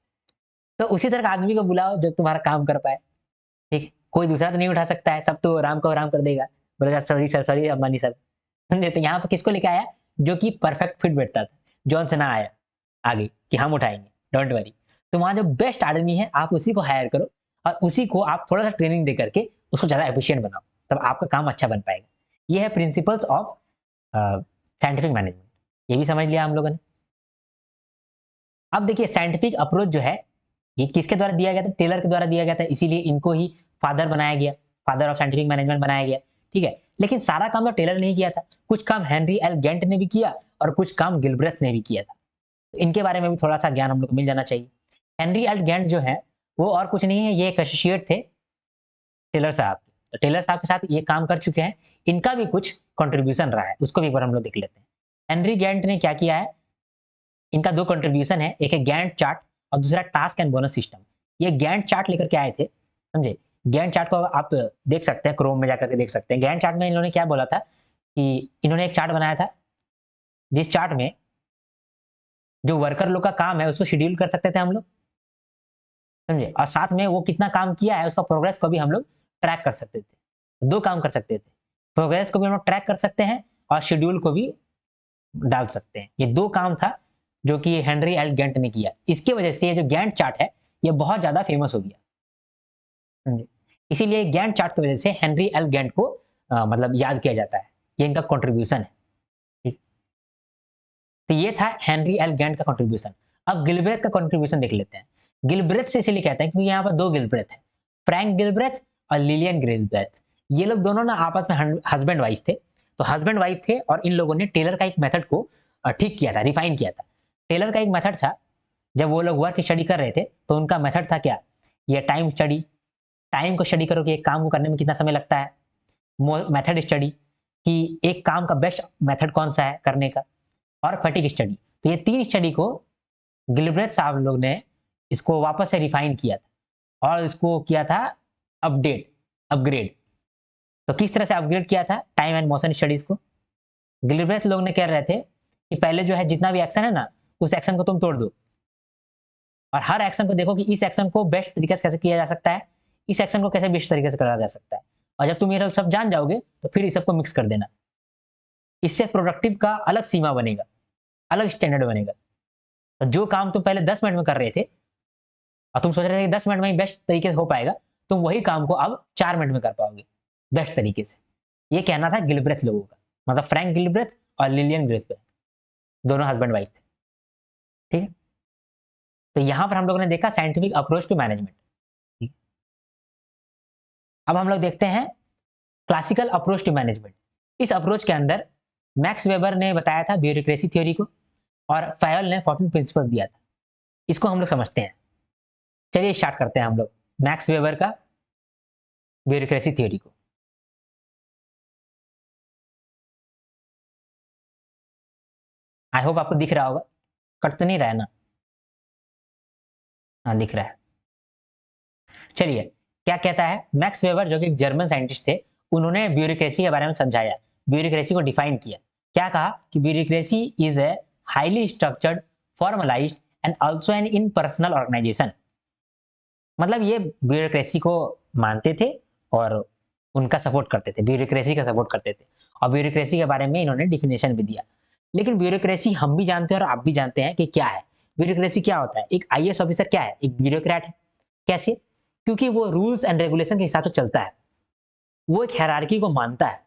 तो उसी तरह का आदमी को बुलाओ जो तुम्हारा काम कर पाए, ठीक है? कोई दूसरा तो नहीं उठा सकता है, सब तो राम को राम कर देगा। बोलेगा sorry sir, sorry Ambani sir. समझे? तो यहाँ पे किसको लेके आया? जो कि परफेक्ट फिट बैठता था। जॉन सेना आया आगे कि हम उठाएँगे, डोंट वरी। तो वहाँ जो बेस्ट आदमी है, आप उसी को हायर करो और उसी को आप थोड़ा-सा ट्रेनिंग दे करके उसको ज़्यादा एफिशिएंट बनाओ, तब आपका काम अच्छा बन पाएगा। ये है प्रिंसिपल्स ऑफ साइंटिफिक मैनेजमेंट। ये भी समझ लिया हम लोगों ने। अब देखिए साइंटिफिक अप्रोच जो है, ये किसके द्वारा दिया गया था? टेलर के द्वारा दिया गया था, इसीलिए इनको ही फादर बनाया गया, फादर ऑफ साइंटिफिक मैनेजमेंट बनाया गया, ठीक है? लेकिन सारा काम तो टेलर ने ही किया था, कुछ काम हेनरी एल गेंट ने भी किया और कुछ काम गिलब्रेथ ने भी किया था। तो इनके बारे में भी थोड़ा-सा ज्ञान हम लोग को मिल जाना चाहिए। हेनरी एल गेंट जो है, वो और कुछ नहीं है, ये एक एसोसिएट थे टेलर साहब के। तो टेलर साहब के साथ ये काम कर चुके हैं, इनका भी कुछ कंट्रीब्यूशन रहा है, उसको भी एक बार हम लोग देख लेते हैं। हेनरी गेंट ने क्या किया है, इनका 2 कंट्रीब्यूशन है, एक है गैंट चार्ट और दूसरा टास्क एंड बोनस सिस्टम। ये गैंट चार्ट लेकर के आए थे, समझे? गैंट चार्ट को आप देख सकते हैं, क्रोम में जाकर के देख सकते हैं। गैंट चार्ट में इन्होंने क्या बोला था कि इन्होंने एक चार्ट बनाया था, जिस चार्ट में जो वर्कर लोग का काम है, उसको शेड्यूल कर सकते थे हम लोग, समझे? और साथ में वो कितना काम किया है, उसका प्रोग्रेस को भी हम लोग ट्रैक कर सकते थे। 2 काम कर सकते थे। प्रोग्रेस को भी हम लोग ट्रैक कर सकते हैं और शेड्यूल को भी डाल सकते हैं। ये 2 काम था जो कि हेनरी एल गेंट ने किया। इसकी वजह से ये जो गैंट चार्ट है, ये बहुत ज़्यादा फेमस हो गया। समझे? इसीलिए गैंट चार्ट की वजह से हेनरी एल गेंट को मतलब याद किया जाता है। ये इनका कंट्रीब्यूशन है। ठीक। तो ये था हेनरी एल गेंट का कंट्रीब्यूशन। अब गिलब्रेथ का कंट्रीब्यूशन देख लेते हैं। गिलब्रेथ से इसीलिए कहते हैं क्योंकि यहाँ पर 2 गिलब्रेथ हैं। फ्रैंक गिलब्रेथ और लिलियन गिलब्रेथ। ये लोग दोनों ना आपस में हस्बैंड वाइफ थे। तो हस्बैंड वाइफ थे और इन लोगों ने टेलर का एक मेथड को ठीक किया था, रिफाइन किया था। टेलर का एक मेथड था, जब वो लोग वर्क स्टडी कर रहे थे, तो उनका मेथड था क्या? ये टाइम स्टडी, टाइम को स्टडी करो कि एक काम को करने में कितना समय लगता है, मेथड स्टडी कि एक काम का बेस्ट मेथड कौन सा है करने का, और फटीग स्टडी। तो ये 3 स्टडी को गिलब्रेथ साहब लोग ने इसको वापस से रिफाइन किया था और इसको किया था अपग्रेड। तो किस तरह से अपग्रेड किया था टाइम एंड मोशन स्टडीज को? गिलब्रेथ लोग ने कह रहे थे कि पहले जो है जितना भी एक्शन है ना, उस एक्शन को तुम तोड़ दो और हर एक्शन को देखो कि इस एक्शन को बेस्ट तरीके से कैसे किया जा सकता है, इस एक्शन को कैसे बेस्ट तरीके से करा जा सकता है। और जब तुम ये सब जान जाओगे तो फिर इस सबको मिक्स कर देना। इससे प्रोडक्टिव का अलग सीमा बनेगा, अलग स्टैंडर्ड बनेगा। तो जो काम तुम पहले 10 मिनट में कर रहे थे और तुम सोच रहे थे कि 10 मिनट में ही बेस्ट तरीके से हो पाएगा, तुम वही काम को अब 4 मिनट में कर पाओगे बेस्ट तरीके से। ये कहना था गिलब्रेथ लोगों का, मतलब फ्रैंक गिलब्रेथ और लिलियन गिलब्रेथ, दोनों हस्बैंड वाइफ थे। ठीक है, तो यहां पर हम लोगों ने देखा साइंटिफिक अप्रोच टू मैनेजमेंट। अब हम लोग देखते हैं क्लासिकल अप्रोच टू मैनेजमेंट। इस अप्रोच के अंदर मैक्स वेबर ने बताया था ब्यूरोक्रेसी थ्योरी को और फायल ने 14 प्रिंसिपल दिया था। इसको हम लोग समझते हैं। चलिए स्टार्ट करते हैं हम लोग मैक्स वेबर का ब्यूरोक्रेसी थ्योरी को। आई होप आपको दिख रहा होगा, कट तो नहीं रहा है ना? हाँ दिख रहा है। चलिए, क्या कहता है मैक्स वेबर, जो कि एक जर्मन साइंटिस्ट थे, उन्होंने ब्यूरोक्रेसी के बारे में समझाया, ब्यूरोक्रेसी को डिफाइन किया। क्या कहा कि bureaucracy is a highly structured, formalised and also an impersonal organisation. मतलब ये ब्यूरोक्रेसी को मानते थे और उनका सपोर्ट करते थे, ब्यूरोक्रेसी का सपोर्ट करते थे, और ब्यूरोक्रेसी के बारे में इन्होंने डिफिनेशन भी दिया। लेकिन ब्यूरोक्रेसी हम भी जानते हैं और आप भी जानते हैं कि क्या है। ब्यूरोक्रेसी क्या होता है? एक आईएएस ऑफिसर क्या है? एक ब्यूरोक्रेट है। कैसे? क्योंकि वो रूल्स एंड रेगुलेशन के हिसाब से चलता है, वो एक हायरार्की को मानता है,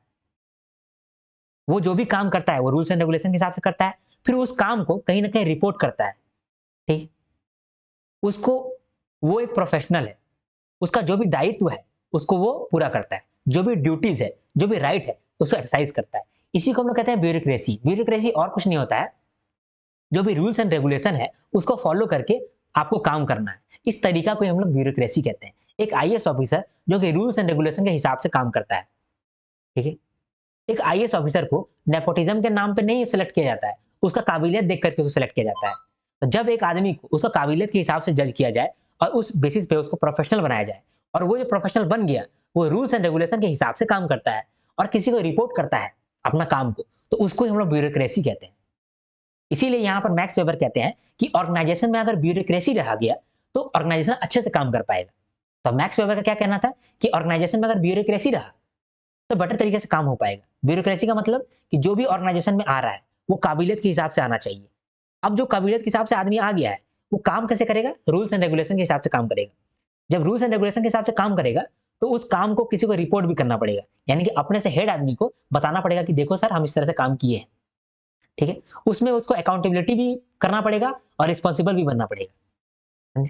वो जो भी काम करता है वो रूल्स एंड रेगुलेशन के हिसाब से करता है, फिर उस काम को कहीं ना कहीं रिपोर्ट करता है। ठीक, उसको, वो एक प्रोफेशनल है, उसका जो भी दायित्व है उसको वो पूरा करता है, जो भी ड्यूटीज है, जो भी राइट है उसको एक्सरसाइज करता है। इसी को हम लोग कहते हैं ब्यूरोक्रेसी। ब्यूरोक्रेसी और कुछ नहीं होता है, जो भी रूल्स एंड रेगुलेशन है उसको फॉलो करके आपको काम करना है। इस तरीका को हम लोग ब्यूरोक्रेसी कहते हैं। एक आईएएस ऑफिसर जो कि रूल्स एंड रेगुलेशन के हिसाब से काम करता है। ठीक है, एक आईएएस ऑफिसर को नेपोटिज्म के नाम पे नहीं सिलेक्ट किया जाता है, उसका काबिलियत देख करके उसको सिलेक्ट किया जाता है। तो जब एक आदमी को उसका काबिलियत के हिसाब से जज किया जाए और उस बेसिस पे उसको प्रोफेशनल बनाया जाए, और वो जो प्रोफेशनल बन गया वो रूल्स एंड रेगुलेशन के हिसाब से काम करता है और किसी को रिपोर्ट करता है अपना काम को, तो उसको हम लोग ब्यूरोक्रेसी कहते हैं। इसीलिए यहाँ पर मैक्स वेबर कहते हैं कि ऑर्गेनाइजेशन में अगर ब्यूरोक्रेसी रहा गया तो ऑर्गेनाइजेशन अच्छे से काम कर पाएगा। तो मैक्स वेबर का क्या कहना था कि ऑर्गेनाइजेशन में अगर ब्यूरोक्रेसी रहा तो बेटर तरीके से काम हो पाएगा। ब्यूरोक्रेसी का मतलब कि जो भी ऑर्गेनाइजेशन में आ रहा है वो काबिलियत के हिसाब से आना चाहिए। अब जो काबिलियत के हिसाब से आदमी आ गया है वो काम कैसे करेगा? रूल्स एंड रेगुलेशन के हिसाब से काम करेगा। जब रूल्स एंड रेगुलेशन के हिसाब से काम करेगा तो उस काम को किसी को रिपोर्ट भी करना पड़ेगा, यानी कि अपने से हेड आदमी को बताना पड़ेगा कि देखो सर हम इस तरह से काम किए हैं। ठीक है, उसमें उसको अकाउंटेबिलिटी भी करना पड़ेगा और रिस्पॉन्सिबल भी बनना पड़ेगा।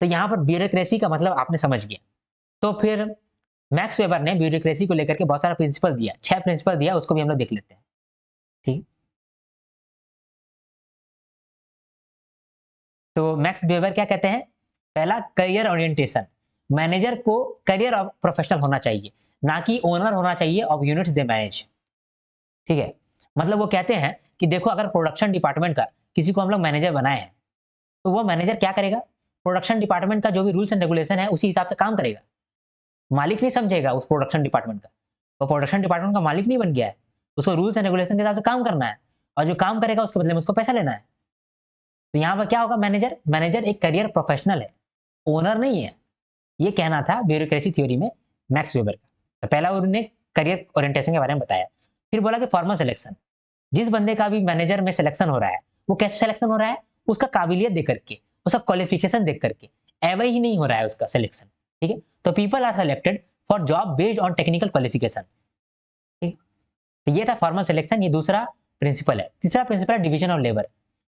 तो यहाँ पर ब्यूरोक्रेसी का मतलब आपने समझ गया। तो फिर मैक्स वेबर ने ब्यूरोक्रेसी को लेकर के बहुत सारा प्रिंसिपल दिया, 6 प्रिंसिपल दिया, उसको भी हम लोग देख लेते हैं। ठीक, तो मैक्स वेबर क्या कहते हैं? पहला, करियर ओरिएंटेशन। मैनेजर को करियर ऑफ प्रोफेशनल होना चाहिए, ना कि ओनर होना चाहिए ऑफ यूनिट्स दे मैनेज। ठीक है, मतलब वो कहते हैं कि देखो अगर प्रोडक्शन डिपार्टमेंट का किसी को हम लोग मैनेजर बनाए हैं तो वो मैनेजर क्या करेगा? प्रोडक्शन डिपार्टमेंट का जो भी रूल्स एंड रेगुलेशन है उसी हिसाब से काम करेगा। मालिक नहीं समझेगा उस प्रोडक्शन डिपार्टमेंट का, वो प्रोडक्शन डिपार्टमेंट का मालिक नहीं बन गया है, उसको रूल्स एंड रेगुलेशन के हिसाब से काम करना है और जो काम करेगा उसके बदले में उसको पैसा लेना है। तो यहाँ पर क्या होगा? मैनेजर, मैनेजर एक करियर प्रोफेशनल है, ओनर नहीं है। ये कहना था ब्यूरोक्रेसी थ्योरी में मैक्स वेबर का। तो पहला उन्होंने करियर ओरिएंटेशन के बारे में बताया, फिर बोला कि फॉर्मल सिलेक्शन। जिस बंदे का भी मैनेजर में सिलेक्शन हो रहा है वो कैसे सिलेक्शन हो रहा है? उसका काबिलियत देख करके, उसका क्वालिफिकेशन देख करके, एवं ही नहीं हो रहा है उसका सिलेक्शन। ठीक है, तो people are selected for job based on technical qualification. ठीक, तो ये था फॉर्मल सिलेक्शन, ये दूसरा प्रिंसिपल है। तीसरा प्रिंसिपल है division of labour.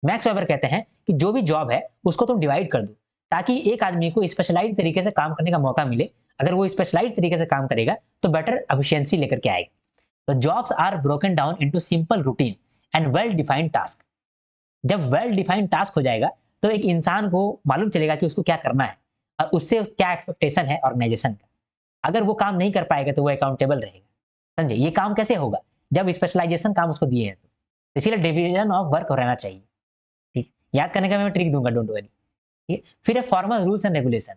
Max weber कहते हैं कि जो भी जॉब है उसको तुम डिवाइड कर दो ताकि एक आदमी को स्पेशलाइज्ड तरीके से काम करने का मौका मिले। अगर वो स्पेशलाइज्ड तरीके से काम करेगा तो बेटर एफिशिएंसी लेकर के आएगा। तो jobs are broken down into simple routine and well defined task. जब वेल डिफाइंड टास्क हो जाएगा तो एक इंसान को मालूम चलेगा कि उसको क्या करना है और उससे क्या एक्सपेक्टेशन है ऑर्गेनाइजेशन का। अगर वो काम नहीं कर पाएगा तो वो अकाउंटेबल रहेगा। समझे? ये काम कैसे होगा? जब स्पेशलाइजेशन काम उसको दिए हैं तो। इसीलिए डिवीजन ऑफ वर्क रहना चाहिए। ठीक, याद करने का मैं ट्रिक दूंगा, डोंट वरी। ठीक, फिर है फॉर्मल रूल्स एंड रेगुलेशन।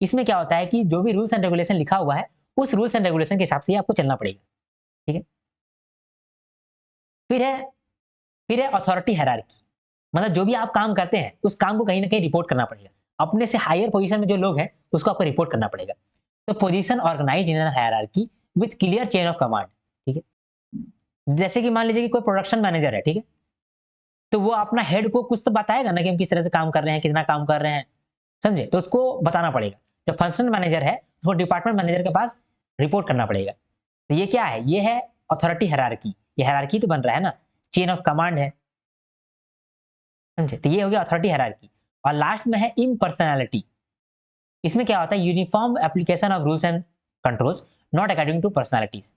इसमें क्या होता है कि जो भी रूल्स एंड रेगुलेशन लिखा हुआ है उस रूल्स एंड रेगुलेशन के हिसाब से ही आपको चलना पड़ेगा। ठीक है। फिर है फिर है अथॉरिटी हायरार्की। मतलब जो भी आप काम करते हैं उस काम को कहीं ना कहीं रिपोर्ट करना पड़ेगा। अपने से हायर पोजीशन में जो लोग हैं उसको आपको रिपोर्ट करना पड़ेगा। तो position organised in hierarchy with clear chain of command. ठीक है। जैसे कि मान लीजिए कि कोई प्रोडक्शन मैनेजर है, ठीक है, तो वो अपना हेड को कुछ तो बताएगा ना कि हम किस तरह से काम कर रहे हैं, कितना काम कर रहे हैं। समझे? तो उसको बताना पड़ेगा। जो फंक्शनल मैनेजर है उसको डिपार्टमेंट मैनेजर के पास रिपोर्ट करना पड़ेगा। तो ये क्या है? ये है अथॉरिटी हायरार्की। ये हायरार्की तो बन रहा है ना, चेन ऑफ कमांड है। समझे? तो ये हो गया अथॉरिटी हायरार्की। और लास्ट में है इम्पर्सनैलिटी। इसमें क्या होता है? Uniform application of rules and controls not according to personalities.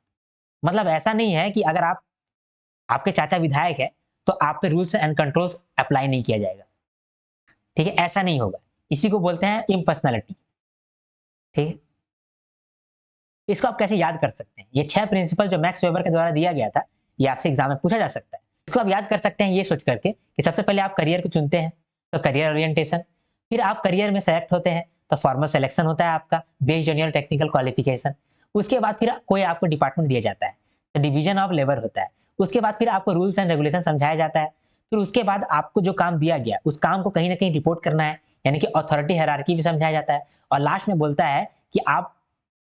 मतलब ऐसा नहीं है कि अगर आप आपके चाचा विधायक है तो आप पे रूल्स एंड कंट्रोल्स अप्लाई नहीं किया जाएगा। ठीक है, ऐसा नहीं होगा। इसी को बोलते हैं इम्पर्सनैलिटी। ठीक है। इसको आप कैसे याद कर सकते हैं? ये 6 प्रिंसिपल जो मैक्स वेबर के द्वारा दिया गया था, ये आपसे एग्जाम में पूछा जा सकता है। इसको आप याद कर सकते हैं ये सोच करके कि सबसे पहले आप करियर को चुनते हैं तो करियर ओरिएंटेशन, फिर आप करियर में सेलेक्ट होते हैं तो फॉर्मल सिलेक्शन होता है आपका based on your technical qualification. उसके बाद फिर कोई आपको डिपार्टमेंट दिया जाता है तो डिवीजन ऑफ लेबर होता है। उसके बाद फिर आपको रूल्स एंड रेगुलेशन समझाया जाता है। फिर उसके बाद आपको जो काम दिया गया उस काम को कहीं ना कहीं रिपोर्ट करना है, यानी कि अथॉरिटी हायरार्की भी समझाया जाता है। और लास्ट में बोलता है कि आप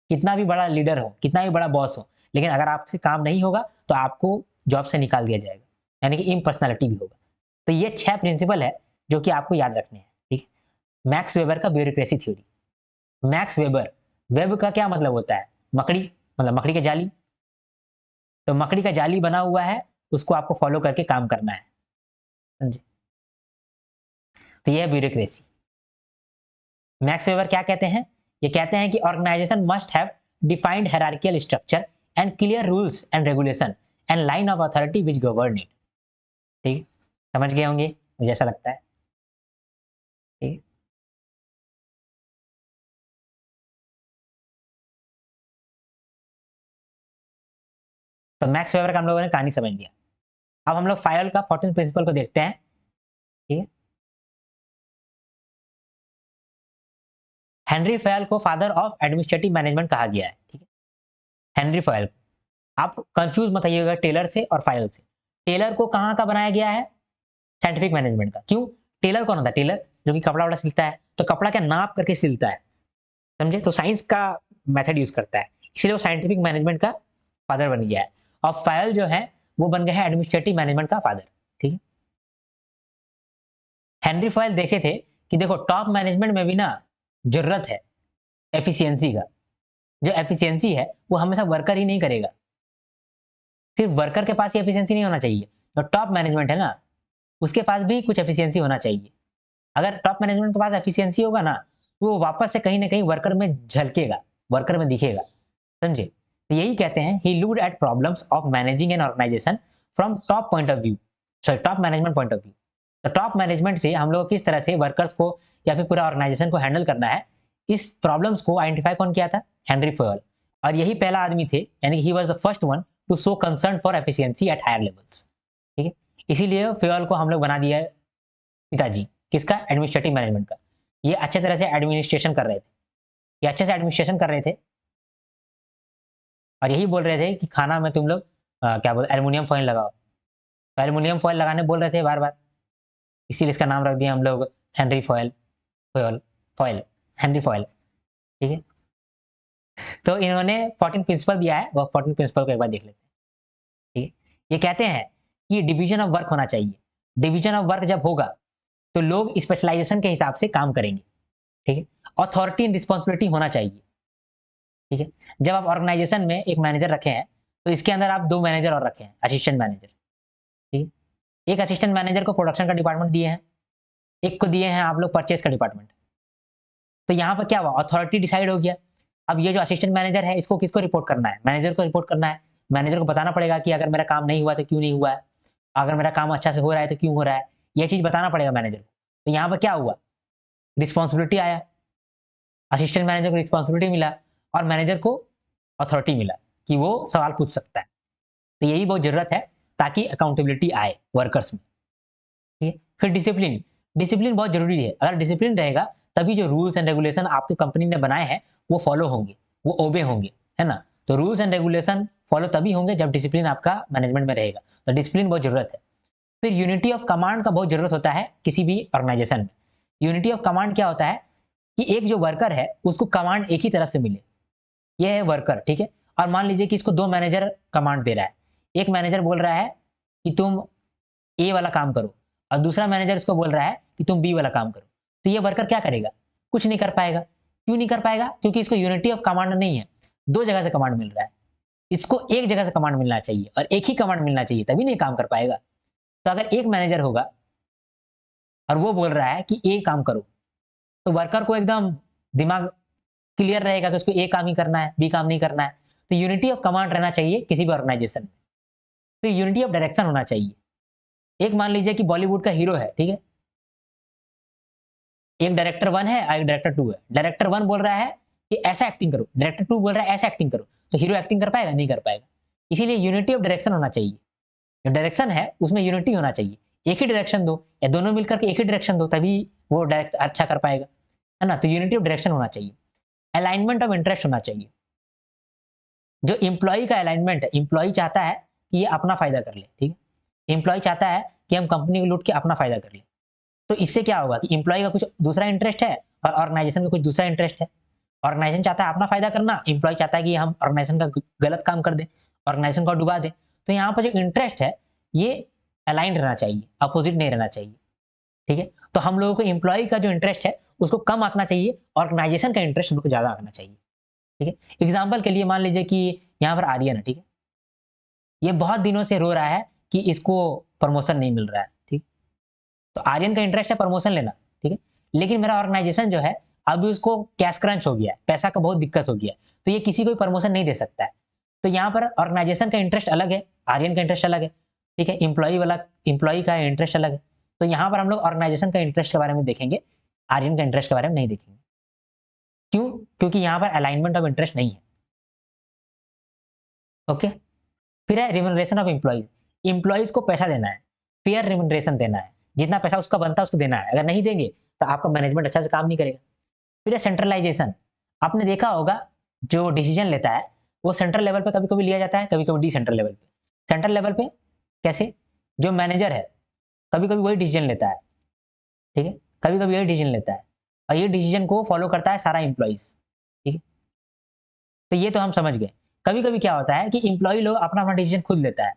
कितना भी बड़ा लीडर हो, कितना भी बड़ा बॉस हो, लेकिन अगर आपसे काम नहीं होगा तो आपको जॉब से निकाल दिया जाएगा, यानी कि इम्पर्सनैलिटी भी होगा। तो ये 6 प्रिंसिपल है जो कि आपको याद रखने हैं। ठीक। मैक्स वेबर का bureaucracy theory. Max weber, web का क्या मतलब होता है? मकड़ी, मतलब मकड़ी का जाली। तो मकड़ी का जाली बना हुआ है, उसको आपको फॉलो करके काम करना है। समझे? तो ये है ब्यूरोक्रेसी। मैक्स वेबर क्या कहते हैं? ये कहते हैं कि organisation must have defined hierarchical structure and clear rules and regulation and line of authority which govern it. ठीक, समझ गए होंगे मुझे ऐसा लगता है। ठीक। तो मैक्स वेबर का हम लोगों ने कहानी समझ लिया। अब हम लोग फायल का 14 प्रिंसिपल को देखते हैं। ठीक है। हेनरी फायल को फादर ऑफ एडमिनिस्ट्रेटिव मैनेजमेंट कहा गया है। ठीक है। हेनरी फायल, आप कंफ्यूज मत आइएगा टेलर से और फाइल से। टेलर को कहाँ का बनाया गया है? साइंटिफिक मैनेजमेंट का। क्यों? टेलर कौन होता है? टेलर जो कि कपड़ा वपड़ा सिलता है, तो कपड़ा क्या नाप करके सिलता है। समझे? तो साइंस का मेथड यूज करता है, इसलिए वो साइंटिफिक मैनेजमेंट का फादर बन गया है। और फायल जो है वो बन गया है एडमिनिस्ट्रेटिव मैनेजमेंट का फादर। ठीक है। हेनरी फायल देखे थे कि देखो टॉप मैनेजमेंट में भी ना जरूरत है एफिशिएंसी का। जो एफिशिएंसी है वो हमेशा वर्कर ही नहीं करेगा। सिर्फ वर्कर के पास ही एफिशिएंसी नहीं होना चाहिए, जो टॉप मैनेजमेंट है ना उसके पास भी कुछ एफिशिएंसी होना चाहिए। अगर टॉप मैनेजमेंट के पास एफिशिएंसी होगा ना, वो वापस से कहीं ना कहीं वर्कर में झलकेगा, वर्कर में दिखेगा। समझे? तो यही कहते हैं he looked at problems of managing an organisation from top point of view, sorry top management point of view. तो टॉप मैनेजमेंट से हम लोग किस तरह से वर्कर्स को या फिर पूरा ऑर्गेनाइजेशन को हैंडल करना है, इस प्रॉब्लम्स को आइडेंटिफाई कौन किया था? Henri Fayol. और यही पहला आदमी थे, यानी he was the first one to show concern for efficiency at higher levels. ठीक है। इसीलिए फ्यूल को हम लोग बना दिया है पिताजी। किसका? एडमिनिस्ट्रेटिव मैनेजमेंट का। ये अच्छे तरह से एडमिनिस्ट्रेशन कर रहे थे, ये अच्छे से एडमिनिस्ट्रेशन कर रहे थे। और यही बोल रहे थे कि खाना में तुम लोग क्या बोलते एल्युमिनियम फॉइल लगाओ। तो एल्युमिनियम फॉइल लगाने बोल रहे थे बार बार, इसीलिए इसका नाम रख दिया हम लोग Henry foil. Foil foil Henry foil. ठीक है। तो इन्होंने 14 प्रिंसिपल दिया है, वो 14 प्रिंसिपल को एक बार देख लेते हैं। ठीक है। ये कहते हैं कि डिवीजन ऑफ वर्क होना चाहिए। डिवीजन ऑफ वर्क जब होगा तो लोग स्पेशलाइजेशन के हिसाब से काम करेंगे। ठीक है। अथॉरिटी एंड रिस्पॉन्सिबिलिटी होना चाहिए। ठीक है। जब आप ऑर्गेनाइजेशन में एक मैनेजर रखे हैं तो इसके अंदर आप 2 मैनेजर और रखे हैं, असिस्टेंट मैनेजर। ठीक है। एक असिस्टेंट मैनेजर को प्रोडक्शन का डिपार्टमेंट दिए हैं, एक को दिए हैं आप लोग परचेज का डिपार्टमेंट। तो यहाँ पर क्या हुआ? अथॉरिटी डिसाइड हो गया। अब ये जो असिस्टेंट मैनेजर है इसको किसको रिपोर्ट करना है? मैनेजर को रिपोर्ट करना है। मैनेजर को बताना पड़ेगा कि अगर मेरा काम नहीं हुआ तो क्यों नहीं हुआ है, अगर मेरा काम अच्छा से हो रहा है तो क्यों हो रहा है, ये चीज बताना पड़ेगा मैनेजर को। तो यहाँ पर क्या हुआ? रिस्पॉन्सिबिलिटी आया, असिस्टेंट मैनेजर को रिस्पॉन्सिबिलिटी मिला। और मैनेजर को अथॉरिटी मिला कि वो सवाल पूछ सकता है। तो यही बहुत जरूरत है ताकि अकाउंटेबिलिटी आए वर्कर्स में। ठीक है, फिर डिसिप्लिन। डिसिप्लिन बहुत जरूरी है। अगर डिसिप्लिन रहेगा तभी जो रूल्स एंड रेगुलेशन आपकी कंपनी ने बनाए हैं वो फॉलो होंगे, वो ओबे होंगे, है ना। तो रूल्स एंड रेगुलेशन फॉलो तभी होंगे जब डिसिप्लिन आपका मैनेजमेंट में रहेगा। तो डिसिप्लिन बहुत जरूरत है। फिर यूनिटी ऑफ कमांड का बहुत जरूरत होता है किसी भी ऑर्गेनाइजेशन में। यूनिटी ऑफ कमांड क्या होता है कि एक जो वर्कर है उसको कमांड एक ही तरफ से मिले। ये है वर्कर, ठीक है। और मान लीजिए कि इसको दो मैनेजर कमांड दे रहा है। एक मैनेजर बोल रहा है कि तुम ए वाला काम करो और दूसरा मैनेजर इसको बोल रहा है कि तुम बी वाला काम करो। तो ये वर्कर क्या करेगा? कुछ नहीं कर पाएगा। क्यों नहीं कर पाएगा? क्योंकि इसको यूनिटी ऑफ कमांड नहीं है, दो जगह से कमांड मिल रहा है। इसको एक जगह से कमांड मिलना चाहिए और एक ही कमांड मिलना चाहिए, तभी नहीं काम कर पाएगा। तो अगर एक मैनेजर होगा और वो बोल रहा है कि ए काम करो, तो वर्कर को एकदम दिमाग क्लियर रहेगा कि उसको ए काम ही करना है, बी काम नहीं करना है। तो यूनिटी ऑफ कमांड रहना चाहिए किसी भी ऑर्गेनाइजेशन में। तो यूनिटी ऑफ डायरेक्शन होना चाहिए। एक मान लीजिए कि बॉलीवुड का हीरो है, ठीक है। एक डायरेक्टर 1 है और एक डायरेक्टर 2 है। डायरेक्टर 1 बोल रहा है कि ऐसा एक्टिंग करो, डायरेक्टर 2 बोल रहा है ऐसा एक्टिंग करो। तो हीरो एक्टिंग कर पाएगा? नहीं कर पाएगा। इसीलिए यूनिटी ऑफ डायरेक्शन होना चाहिए। जो डायरेक्शन है उसमें यूनिटी होना चाहिए। एक ही डायरेक्शन दो या दोनों मिलकर के एक ही डायरेक्शन दो, तभी वो डायरेक्ट अच्छा कर पाएगा, है ना। तो यूनिटी ऑफ डायरेक्शन होना चाहिए। अलाइनमेंट ऑफ इंटरेस्ट होना चाहिए। जो एम्प्लॉय का अलाइनमेंट है, एम्प्लॉय चाहता है कि ये अपना फायदा कर ले, ठीक है। एम्प्लॉय चाहता है कि हम कंपनी को लूट के अपना फायदा कर ले। तो इससे क्या होगा कि एम्प्लॉय का कुछ दूसरा इंटरेस्ट है और ऑर्गेनाइजेशन का कुछ दूसरा इंटरेस्ट है। ऑर्गेनाइजेशन चाहता है अपना फायदा करना, एम्प्लॉय चाहता है कि हम ऑर्गेनाइजेशन का गलत काम कर दें, ऑर्गेनाइजेशन को डुबा दें। तो यहाँ पर जो इंटरेस्ट है ये अलाइन रहना चाहिए, अपोजिट नहीं रहना चाहिए, ठीक है। तो हम लोगों को एम्प्लॉय का जो इंटरेस्ट है उसको कम आंकना चाहिए, ऑर्गेनाइजेशन का इंटरेस्ट हम लोग को ज्यादा आंकना चाहिए, ठीक है। एग्जाम्पल के लिए मान लीजिए कि यहाँ पर आर्यन है, ठीक है। ये बहुत दिनों से रो रहा है कि इसको प्रमोशन नहीं मिल रहा है, ठीक। तो आर्यन का इंटरेस्ट है प्रमोशन लेना, ठीक है। लेकिन मेरा ऑर्गेनाइजेशन जो है अभी उसको कैश क्रंच हो गया है, पैसा का बहुत दिक्कत हो गया है, तो ये किसी को प्रमोशन नहीं दे सकता है। तो यहाँ पर ऑर्गेनाइजेशन का इंटरेस्ट अलग है, आर्यन का इंटरेस्ट अलग है, ठीक है। एम्प्लॉय का इंटरेस्ट अलग है। तो यहाँ पर हम लोग ऑर्गेनाइजेशन का इंटरेस्ट के बारे में देखेंगे, आर्यन का इंटरेस्ट के बारे में नहीं देखेंगे। क्यों? क्योंकि यहाँ पर अलाइनमेंट ऑफ इंटरेस्ट नहीं है। ओके। फिर है रिम्यूनरेशन ऑफ एम्प्लॉइज। एम्प्लॉइज को पैसा देना है, फेयर रिम्यूनरेशन देना है, जितना पैसा उसका बनता है उसको देना है। अगर नहीं देंगे तो आपका मैनेजमेंट अच्छा से काम नहीं करेगा। फिर है सेंट्रलाइजेशन। आपने देखा होगा जो डिसीजन लेता है वो सेंट्रल लेवल पे कभी कभी लिया जाता है, कभी कभी डिसेंट्रल लेवल पे। सेंट्रल लेवल पे कैसे? जो मैनेजर है कभी कभी वही डिसीजन लेता है, ठीक है। कभी कभी वही डिसीजन लेता है और ये डिसीजन को फॉलो करता है सारा एम्प्लॉइज, ठीक है। तो ये तो हम समझ गए। कभी कभी क्या होता है कि एम्प्लॉय लोग अपना अपना डिसीजन खुद लेता है,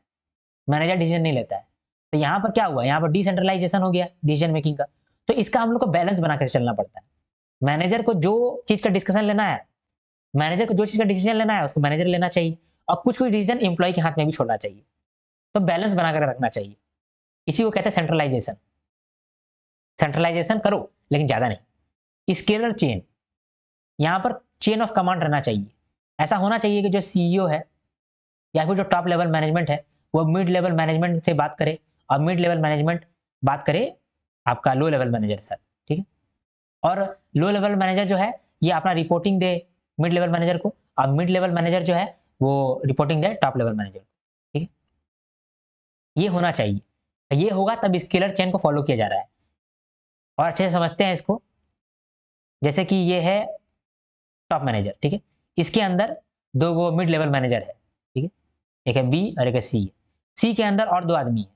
मैनेजर डिसीजन नहीं लेता है। तो यहाँ पर क्या हुआ? यहाँ पर डिसेंट्रलाइजेशन हो गया डिसीजन मेकिंग का। तो इसका हम लोग को बैलेंस बनाकर चलना पड़ता है। मैनेजर को जो चीज का डिस्कशन लेना है, मैनेजर को जो चीज का डिसीजन लेना है उसको मैनेजर लेना चाहिए, और कुछ कुछ डिसीजन एम्प्लॉय के हाथ में भी छोड़ना चाहिए। तो बैलेंस बनाकर रखना चाहिए। इसी को कहते हैं सेंट्रलाइजेशन। सेंट्रलाइजेशन करो लेकिन ज्यादा नहीं। स्केलर चेन, यहाँ पर चेन ऑफ कमांड रहना चाहिए। ऐसा होना चाहिए कि जो सीईओ है या फिर जो टॉप लेवल मैनेजमेंट है वो मिड लेवल मैनेजमेंट से बात करे, और मिड लेवल मैनेजमेंट बात करे आपका लो लेवल मैनेजर के साथ, ठीक है। और लो लेवल मैनेजर जो है ये अपना रिपोर्टिंग दे मिड लेवल मैनेजर को, और मिड लेवल मैनेजर जो है वो रिपोर्टिंग दे टॉप लेवल मैनेजर को, ठीक है। ये होना चाहिए। ये होगा तब स्केलर चेन को फॉलो किया जा रहा है। और अच्छे से समझते हैं इसको। जैसे कि ये है टॉप मैनेजर, ठीक है। इसके अंदर दो गो मिड लेवल मैनेजर है, ठीक है। एक है बी और एक है सी। सी के अंदर और दो आदमी है,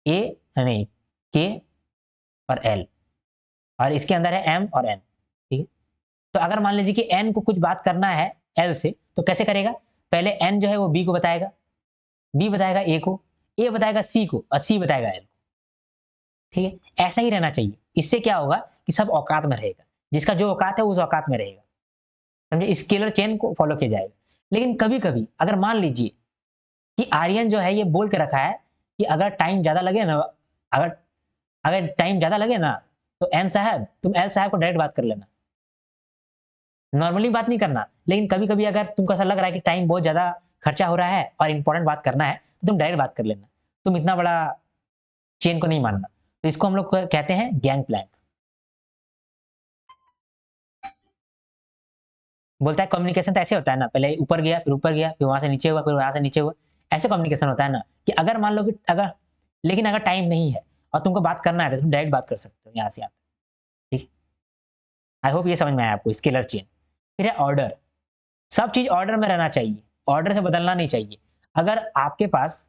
ए नहीं, के और एल, और इसके अंदर है एम और एन, ठीक है। तो अगर मान लीजिए कि एन को कुछ बात करना है एल से, तो कैसे करेगा? पहले एन जो है वो बी को बताएगा, बी बताएगा ए को, ए बताएगा सी को, और सी बताएगा एल को, ठीक है। ऐसा ही रहना चाहिए। इससे क्या होगा कि सब औकात में रहेगा, जिसका जो औकात है उस औकात में रहेगा, समझे। स्केलर चेन को फॉलो किया जाएगा। लेकिन कभी कभी अगर मान लीजिए कि आर्यन जो है ये बोल के रखा है कि अगर टाइम ज्यादा लगे ना, अगर अगर टाइम ज्यादा लगे ना तो एन साहब तुम एल साहब को डायरेक्ट बात कर लेना। नॉर्मली बात नहीं करना, लेकिन कभी कभी अगर तुमको ऐसा लग रहा है कि टाइम बहुत ज्यादा खर्चा हो रहा है और इंपॉर्टेंट बात करना है तो तुम डायरेक्ट बात कर लेना। तुम इतना बड़ा चेन को नहीं मानना। तो इसको हम लोग कहते हैं गैंग प्लैंक। बोलता है कम्युनिकेशन तो ऐसे होता है ना, पहले ऊपर गया, फिर ऊपर गया, फिर वहां से नीचे हुआ, फिर वहां से नीचे हुआ, ऐसे कम्युनिकेशन होता है ना, कि अगर मान लो कि अगर, लेकिन अगर टाइम नहीं है और तुमको बात करना है तो तुम डायरेक्ट बात कर सकते हो यहाँ से आप। ठीक, आई होप ये समझ में आया आपको, स्केलर चेन। फिर है ऑर्डर, सब चीज ऑर्डर में रहना चाहिए, ऑर्डर से बदलना नहीं चाहिए। अगर आपके पास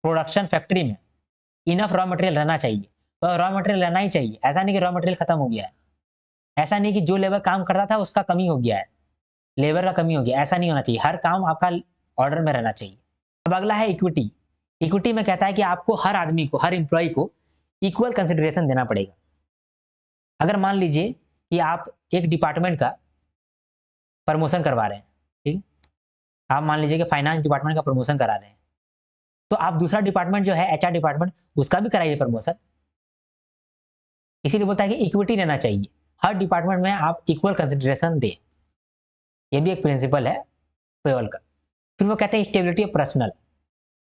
प्रोडक्शन फैक्ट्री में इनफ रॉ मटेरियल रहना चाहिए तो रॉ मटेरियल रहना ही चाहिए, ऐसा नहीं कि रॉ मटेरियल खत्म हो गया है, ऐसा नहीं कि जो लेबर काम करता था उसका कमी हो गया है, लेबर का कमी हो गया, ऐसा नहीं होना चाहिए, हर काम आपका ऑर्डर में रहना चाहिए। अब अगला है इक्विटी। इक्विटी में कहता है कि आपको हर आदमी को, हर एम्प्लॉय को इक्वल कंसिडरेशन देना पड़ेगा। अगर मान लीजिए कि आप एक डिपार्टमेंट का प्रमोशन करवा रहे हैं, ठीक, आप मान लीजिए कि फाइनेंस डिपार्टमेंट का प्रमोशन करा रहे हैं, तो आप दूसरा डिपार्टमेंट जो है एचआर डिपार्टमेंट, उसका भी कराइए प्रमोशन। इसीलिए बोलता है कि इक्विटी रहना चाहिए, हर डिपार्टमेंट में आप इक्वल कंसिडरेशन दें, ये भी एक प्रिंसिपल है पेरोल का। फिर वो कहते हैं स्टेबिलिटी ऑफ पर्सनल,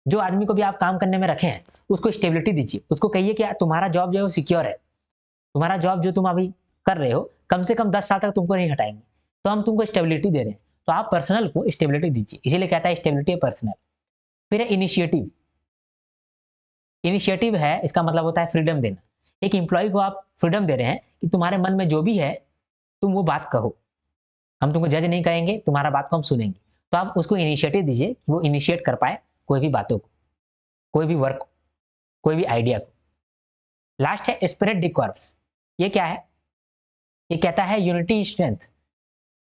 जो आदमी को भी आप काम करने में रखे हैं उसको स्टेबिलिटी दीजिए, उसको कहिए कि तुम्हारा जॉब जो है वो सिक्योर है, तुम्हारा जॉब जो तुम अभी कर रहे हो कम से कम 10 साल तक तुमको नहीं हटाएंगे, तो हम तुमको स्टेबिलिटी दे रहे हैं, तो आप पर्सनल को स्टेबिलिटी दीजिए, इसीलिए कहता है स्टेबिलिटी ऑफ पर्सनल। फिर है इनिशिएटिव। इनिशिएटिव है, इसका मतलब होता है फ्रीडम देना, एक इंप्लॉय को आप फ्रीडम दे रहे हैं कि तुम्हारे मन में जो भी है तुम वो बात कहो, हम तुमको जज नहीं करेंगे, तुम्हारा बात को हम सुनेंगे, तो आप उसको इनिशिएटिव दीजिए कि वो इनिशिएट कर पाए कोई भी बातों को, कोई भी वर्क को, कोई भी आइडिया को। लास्ट है स्पिरिट डी कॉर्प्स। ये क्या है? ये कहता है unity strength.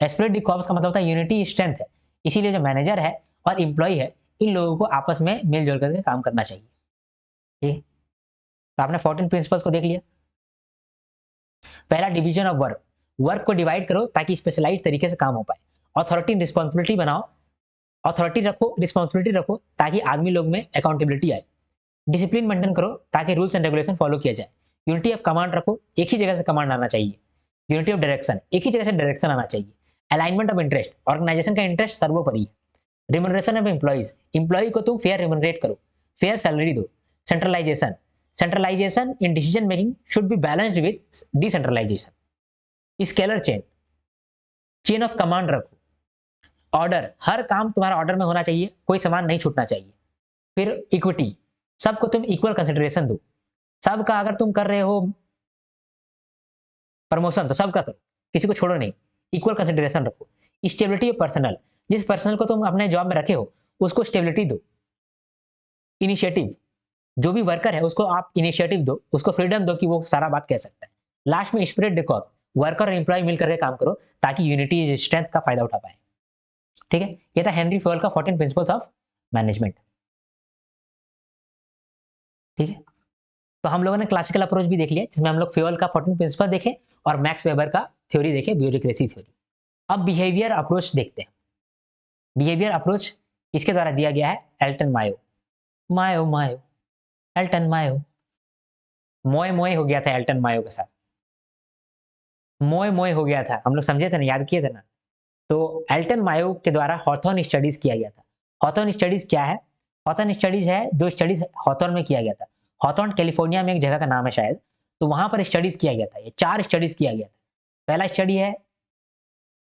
Spirit D corps का मतलब होता है यूनिटी स्ट्रेंथ है, इसीलिए जो मैनेजर है और इंप्लॉय है इन लोगों को आपस में मिलजुल करके काम करना चाहिए। ठीक, तो आपने 14 प्रिंसिपल्स को देख लिया। पहला डिवीजन ऑफ वर्क, वर्क को डिवाइड करो ताकि स्पेशलाइज तरीके से काम हो पाए। अथॉरिटी रिस्पॉन्सिबिलिटी बनाओ, अथॉरिटी रखो, रिस्पॉन्सिबिलिटी रखो ताकि आदमी लोग में अकाउंटेबिलिटी आए। डिसिप्लिन मेंटेन करो ताकि रूल्स एंड रेगुलेशन फॉलो किया जाए। यूनिटी ऑफ कमांड रखो, एक ही जगह से कमांड आना चाहिए। यूनिटी ऑफ डायरेक्शन, एक ही जगह से डायरेक्शन आना चाहिए। अलाइनमेंट ऑफ इंटरेस्ट, ऑर्गेनाइजेशन का इंटरेस्ट सर्वोपरि है। रिम्यूनरेशन ऑफ एम्प्लॉइज, एम्प्लॉय को तुम फेयर रिम्यूनरेट करो, फेयर सैलरी दो। Centralization, centralization in decision making should be balanced with decentralization. Scalar chain, chain of command रखो। ऑर्डर, हर काम तुम्हारा ऑर्डर में होना चाहिए, कोई सामान नहीं छूटना चाहिए। फिर इक्विटी, सबको तुम इक्वल कंसिडरेशन दो, सबका अगर तुम कर रहे हो प्रमोशन तो सबका करो, किसी को छोड़ो नहीं, इक्वल कंसिडरेशन रखो। स्टेबिलिटी ऑफ पर्सनल, जिस पर्सनल को तुम अपने जॉब में रखे हो उसको स्टेबिलिटी दो। इनिशिएटिव, जो भी वर्कर है उसको आप इनिशिएटिव दो, उसको फ्रीडम दो कि वो सारा बात कह सकता है। लास्ट में स्पिरिट डिकॉर्ड, वर्कर और एम्प्लॉय मिलकर के काम करो ताकि यूनिटी स्ट्रेंथ का फायदा उठा पाए। ठीक है, ये था हेनरी फ्योल का 14 प्रिंसिपल्स ऑफ मैनेजमेंट। ठीक है, तो हम लोगों ने क्लासिकल अप्रोच भी देख लिया जिसमें हम लोग फ्योल का 14 प्रिंसिपल देखे और मैक्स वेबर का थ्योरी देखे, ब्यूरोक्रेसी थ्योरी। अब बिहेवियर अप्रोच देखते हैं। बिहेवियर अप्रोच इसके द्वारा दिया गया है एल्टन मायो। मायो मायो, एल्टन मायो, मोए मोए हो गया था एल्टन मायो के साथ, मोए मोए हो गया था, हम लोग समझे थे ना, याद किए थे ना। तो एल्टन मायो के द्वारा हॉथॉर्न स्टडीज किया गया था। हॉथॉर्न स्टडीज क्या है? हॉथॉर्न स्टडीज है, जो स्टडीज हॉथॉर्न में किया गया था। हॉथॉर्न कैलिफोर्निया में एक जगह का नाम है शायद, तो वहां पर स्टडीज किया गया था, ये 4 स्टडीज किया गया था। पहला स्टडी है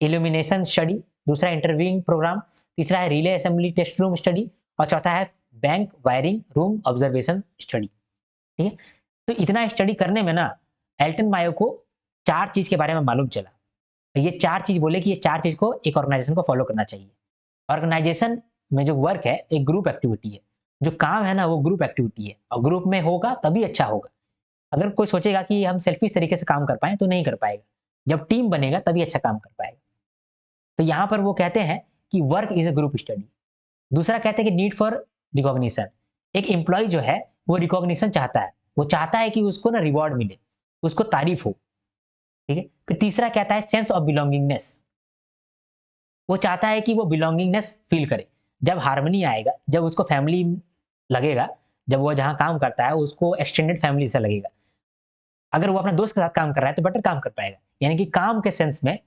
इल्यूमिनेशन स्टडी, दूसरा इंटरव्यूइंग प्रोग्राम, तीसरा है relay assembly test room study और चौथा है bank wiring room observation study. ठीक है, तो इतना स्टडी करने में ना एल्टन मायो को 4 चीज के बारे में मालूम चला। ये 4 चीज बोले कि ये 4 चीज को एक ऑर्गेनाइजेशन को फॉलो करना चाहिए। ऑर्गेनाइजेशन में जो वर्क है एक ग्रुप एक्टिविटी है, जो काम है ना वो ग्रुप एक्टिविटी है, और ग्रुप में होगा तभी अच्छा होगा। अगर कोई सोचेगा कि हम सेल्फिश तरीके से काम कर पाए तो नहीं कर पाएगा, जब टीम बनेगा तभी अच्छा काम कर पाएगा। तो यहाँ पर वो कहते हैं कि work is a group study. दूसरा कहते हैं कि नीड फॉर रिकॉग्निशन, एक एम्प्लॉय जो है वो रिकॉग्निशन चाहता है, वो चाहता है कि उसको ना रिवॉर्ड मिले, उसको तारीफ हो। ठीक है, फिर तीसरा कहता है सेंस ऑफ बिलोंगिंगनेस, वो चाहता है कि वो बिलोंगिंगनेस फील करे, जब हार्मनी आएगा, जब उसको फैमिली लगेगा, जब वो जहाँ काम करता है उसको एक्सटेंडेड फैमिली से लगेगा। अगर वो अपने दोस्त के साथ काम कर रहा है तो बेटर काम कर पाएगा, यानी कि काम के सेंस में,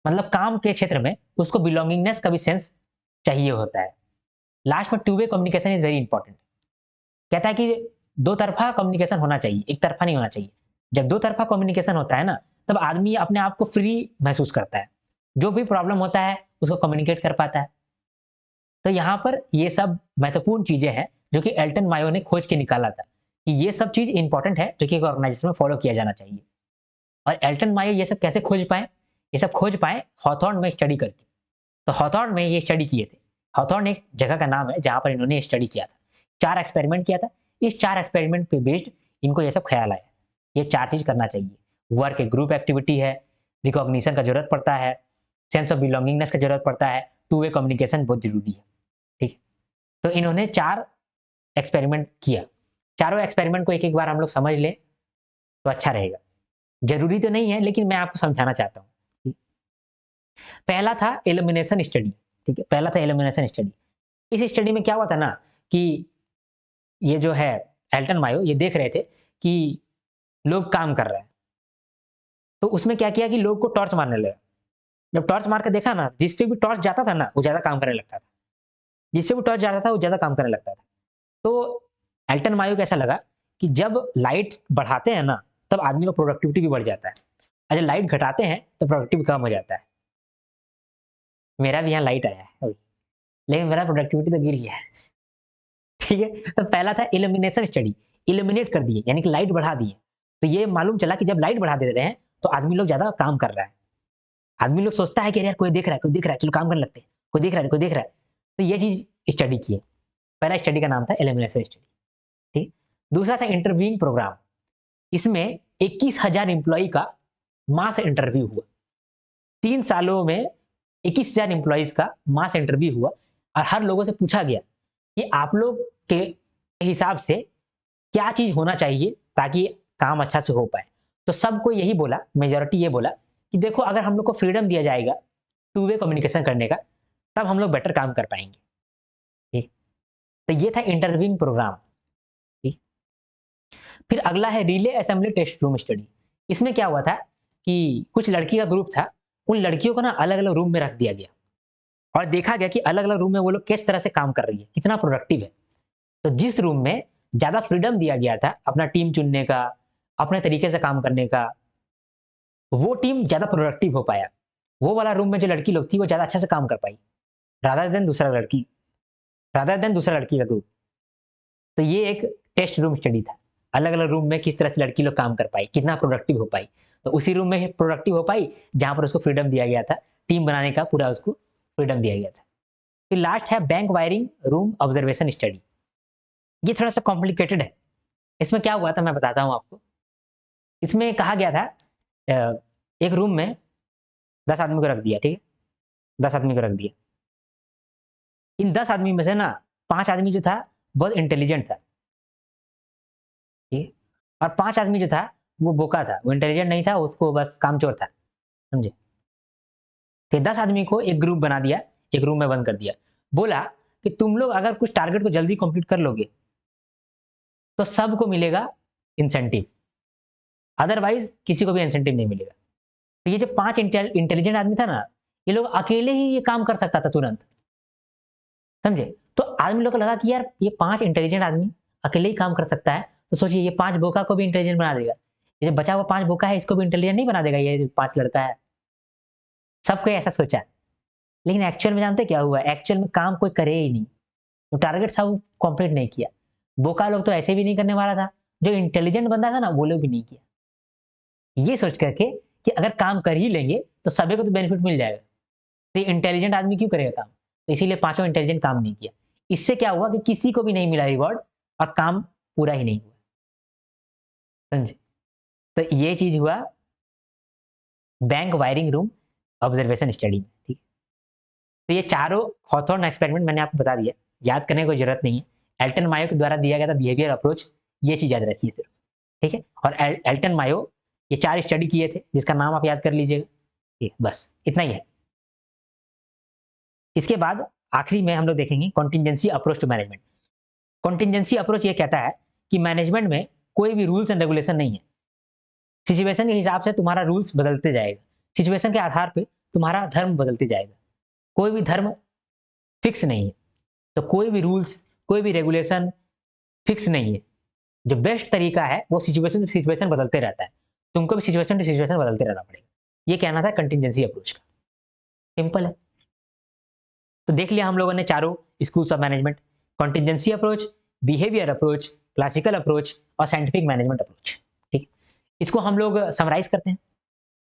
मतलब काम के क्षेत्र में उसको बिलोंगिंगनेस का भी सेंस चाहिए होता है। लास्ट में two way communication is very important, कहता है कि दो तरफा कम्युनिकेशन होना चाहिए, एक तरफा नहीं होना चाहिए। जब दो तरफा कम्युनिकेशन होता है ना तब आदमी अपने आप को फ्री महसूस करता है, जो भी प्रॉब्लम होता है उसको कम्युनिकेट कर पाता है। तो यहाँ पर ये सब महत्वपूर्ण चीजें हैं जो कि एल्टन मायो ने खोज के निकाला था कि ये सब चीज इंपॉर्टेंट है जो कि एक ऑर्गेनाइजेशन में फॉलो किया जाना चाहिए। और एल्टन मायो ये सब कैसे खोज पाए? ये सब खोज पाए हॉथॉर्न में स्टडी करके। तो हॉथॉर्न में ये स्टडी किए थे। हॉथॉर्न एक जगह का नाम है जहां पर इन्होंने स्टडी किया था। 4 एक्सपेरिमेंट किया था। इस 4 एक्सपेरिमेंट पे बेस्ड इनको ये सब ख्याल आया। ये 4 चीज करना चाहिए। वर्क एक ग्रुप एक्टिविटी है, रिकॉग्निशन का जरूरत पड़ता है, सेंस ऑफ बिलोंगिंगनेस का जरूरत पड़ता है, टू वे कम्युनिकेशन बहुत जरूरी है। ठीक है, तो इन्होंने 4 एक्सपेरिमेंट किया। चारों एक्सपेरिमेंट को एक एक बार हम लोग समझ लें तो अच्छा रहेगा। जरूरी तो नहीं है लेकिन मैं आपको समझाना चाहता हूँ। पहला था एलिमिनेशन स्टडी। ठीक है, पहला था एलिमिनेशन स्टडी। इस स्टडी में क्या हुआ था ना कि ये जो है एल्टन मायो ये देख रहे थे कि लोग काम कर रहे हैं, तो उसमें क्या किया कि लोग को टॉर्च मारने लगा। जब टॉर्च मार के देखा ना, जिस पे भी टॉर्च जाता था ना वो ज्यादा काम करने लगता था, जिस पे भी टॉर्च जाता था वो ज्यादा काम करने लगता था। तो एल्टन मायो को ऐसा लगा कि जब लाइट बढ़ाते हैं ना तब आदमी का प्रोडक्टिविटी भी बढ़ जाता है, और जब लाइट घटाते हैं तो प्रोडक्टिविटी कम हो जाता है। मेरा भी यहाँ लाइट आया है अभी, लेकिन मेरा प्रोडक्टिविटी तो गिर गया है। ठीक है, तो पहला था इल्यूमिनेशन स्टडी। इल्यूमिनेट कर दिए यानी कि लाइट बढ़ा दिए, तो ये मालूम चला कि जब लाइट बढ़ा देते हैं तो आदमी लोग ज्यादा काम कर रहा है। आदमी लोग सोचता है कि यार कोई देख रहा है, कोई देख रहा है, चलो काम करने लगते हैं, कोई देख रहा है, कोई देख रहा है। तो ये चीज स्टडी की है। पहला स्टडी का नाम था इल्यूमिनेशन स्टडी। ठीक, दूसरा था इंटरव्यूइंग प्रोग्राम। इसमें 21,000 एम्प्लॉय का मास इंटरव्यू हुआ। 3 सालों में 21,000 एम्प्लॉयज का मास इंटरव्यू हुआ और हर लोगों से पूछा गया कि आप लोग के हिसाब से क्या चीज होना चाहिए ताकि काम अच्छा से हो पाए। तो सबको यही बोला, मेजॉरिटी ये बोला कि देखो अगर हम लोग को फ्रीडम दिया जाएगा टू वे कम्युनिकेशन करने का तब हम लोग बेटर काम कर पाएंगे। ठीक, तो ये था इंटरव्यूइंग प्रोग्राम। ठीक, फिर अगला है relay assembly test room study. इसमें क्या हुआ था कि कुछ लड़की का ग्रुप था, उन लड़कियों को ना अलग अलग रूम में रख दिया गया और देखा गया कि अलग अलग रूम में वो लोग किस तरह से काम कर रही है, कितना प्रोडक्टिव है। तो जिस रूम में ज्यादा फ्रीडम दिया गया था अपना टीम चुनने का, अपने तरीके से काम करने का, वो टीम ज्यादा प्रोडक्टिव हो पाया। वो वाला रूम में जो लड़की लोग थी वो ज्यादा अच्छा से काम कर पाई रादर देन दूसरा लड़की का ग्रुप। तो ये एक टेस्ट रूम स्टडी था। अलग अलग रूम में किस तरह से लड़की लोग काम कर पाई, कितना प्रोडक्टिव हो पाई। तो उसी रूम में प्रोडक्टिव हो पाई जहां पर उसको फ्रीडम दिया गया था, टीम बनाने का पूरा उसको फ्रीडम दिया गया था। फिर लास्ट है bank wiring room observation study. ये थोड़ा सा कॉम्प्लिकेटेड है। इसमें क्या हुआ था मैं बताता हूँ आपको। इसमें कहा गया था एक रूम में 10 आदमी को रख दिया। ठीक है, 10 आदमी को रख दिया। इन 10 आदमी में से ना 5 आदमी जो था बहुत इंटेलिजेंट था। ठीक है, और 5 आदमी जो था वो बोका था, वो इंटेलिजेंट नहीं था, उसको बस कामचोर था। समझे? फिर 10 आदमी को एक ग्रुप बना दिया, एक रूम में बंद कर दिया, बोला कि तुम लोग अगर कुछ टारगेट को जल्दी कंप्लीट कर लोगे तो सबको मिलेगा इंसेंटिव, अदरवाइज किसी को भी इंसेंटिव नहीं मिलेगा। तो ये जो 5 इंटेलिजेंट आदमी था ना, ये लोग अकेले ही ये काम कर सकता था तुरंत। समझे? तो आदमी लोग को लगा कि यार ये 5 इंटेलिजेंट आदमी अकेले ही काम कर सकता है, तो सोचिए ये 5 बोका को भी इंटेलिजेंट बना देगा। ये जो बचा हुआ 5 बोका है इसको भी इंटेलिजेंट नहीं बना देगा ये जो 5 लड़का है। सबको ऐसा सोचा, लेकिन एक्चुअल में जानते क्या हुआ? एक्चुअल में काम कोई करे ही नहीं। जो टारगेट था वो कंप्लीट नहीं किया। बोका लोग तो ऐसे भी नहीं करने वाला था, जो इंटेलिजेंट बंदा था ना वो लोग भी नहीं किया। ये सोच करके कि अगर काम कर ही लेंगे तो सभी को तो बेनिफिट मिल जाएगा, तो इंटेलिजेंट आदमी क्यों करेगा काम? तो इसीलिए पांचों इंटेलिजेंट काम नहीं किया। इससे क्या हुआ कि किसी को भी नहीं मिला रिवॉर्ड और काम पूरा ही नहीं हुआ। समझे? तो ये चीज हुआ bank wiring room observation study में। ठीक, तो ये चारों हॉथॉर्न एक्सपेरिमेंट मैंने आपको बता दिया, याद करने की कोई जरूरत नहीं है। एल्टन मायो के द्वारा दिया गया था बिहेवियर अप्रोच, ये चीज याद रखिए सिर्फ। ठीक है, और एल्टन मायो ये 4 स्टडी किए थे जिसका नाम आप याद कर लीजिएगा। ठीक, बस इतना ही है। इसके बाद आखिरी में हम लोग देखेंगे contingency approach to management. Contingency approach ये कहता है कि मैनेजमेंट में कोई भी रूल्स एंड रेगुलेशन नहीं है। सिचुएशन के हिसाब से तुम्हारा रूल्स बदलते जाएगा, सिचुएशन के आधार पे तुम्हारा धर्म बदलते जाएगा। कोई भी धर्म फिक्स नहीं है, तो कोई भी रूल्स कोई भी रेगुलेशन फिक्स नहीं है। जो बेस्ट तरीका है वो सिचुएशन टू सिचुएशन बदलते रहता है। तुमको भी सिचुएशन टू सिचुएशन बदलते रहना पड़ेगा। ये कहना था कंटिजेंसी अप्रोच का। सिंपल है। तो देख लिया हम लोगों ने चारों schools of management, contingency approach, behaviour approach, classical approach और साइंटिफिक मैनेजमेंट अप्रोच। ठीक, इसको हम लोग समराइज करते हैं।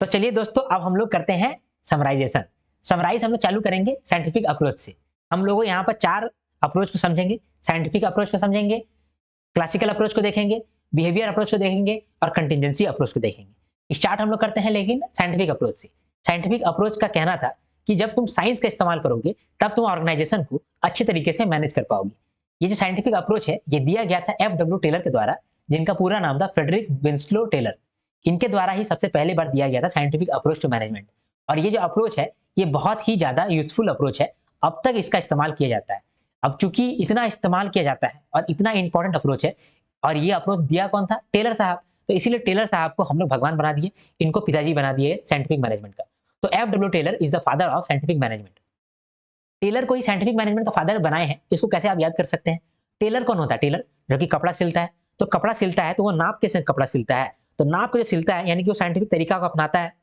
तो चलिए दोस्तों, अब हम लोग करते हैं समराइजेशन। समराइज हम लोग चालू करेंगे साइंटिफिक अप्रोच से। हम लोग यहाँ पर 4 अप्रोच को समझेंगे। साइंटिफिक अप्रोच को समझेंगे, क्लासिकल अप्रोच को देखेंगे, बिहेवियर अप्रोच को देखेंगे और कंटिजेंसी अप्रोच को देखेंगे। स्टार्ट हम लोग करते हैं लेकिन साइंटिफिक अप्रोच से। साइंटिफिक अप्रोच का कहना था कि जब तुम साइंस का इस्तेमाल करोगे तब तुम ऑर्गेनाइजेशन को अच्छे तरीके से मैनेज कर पाओगे। ये जो साइंटिफिक अप्रोच है ये दिया गया था एफ.डब्ल्यू. टेलर के द्वारा, जिनका पूरा नाम था फ्रेडरिक विंस्लो टेलर। इनके द्वारा ही सबसे पहले बार दिया गया था साइंटिफिक अप्रोच टू मैनेजमेंट। और ये जो अप्रोच है ये बहुत ही ज्यादा यूजफुल अप्रोच है। अब तक इसका इस्तेमाल किया जाता है। अब चूंकि इतना इस्तेमाल किया जाता है और इतना इंपॉर्टेंट अप्रोच है, और ये अप्रोच दिया कौन था? टेलर साहब। तो इसीलिए टेलर साहब को हम लोग भगवान बना दिए, इनको पिताजी बना दिए साइंटिफिक मैनेजमेंट का। तो F W. Taylor is the father of scientific management. Taylor को ही साइंटिफिक मैनेजमेंट का फादर बनाए हैं, इसको कैसे आप याद कर सकते हैं? टेलर कौन होता है? टेलर जो कि कपड़ा सिलता है। तो कपड़ा सिलता है तो वो नाप के साथ कपड़ा सिलता है। तो नाप को जो सिलता है यानी कि वो साइंटिफिक तरीका को अपनाता है,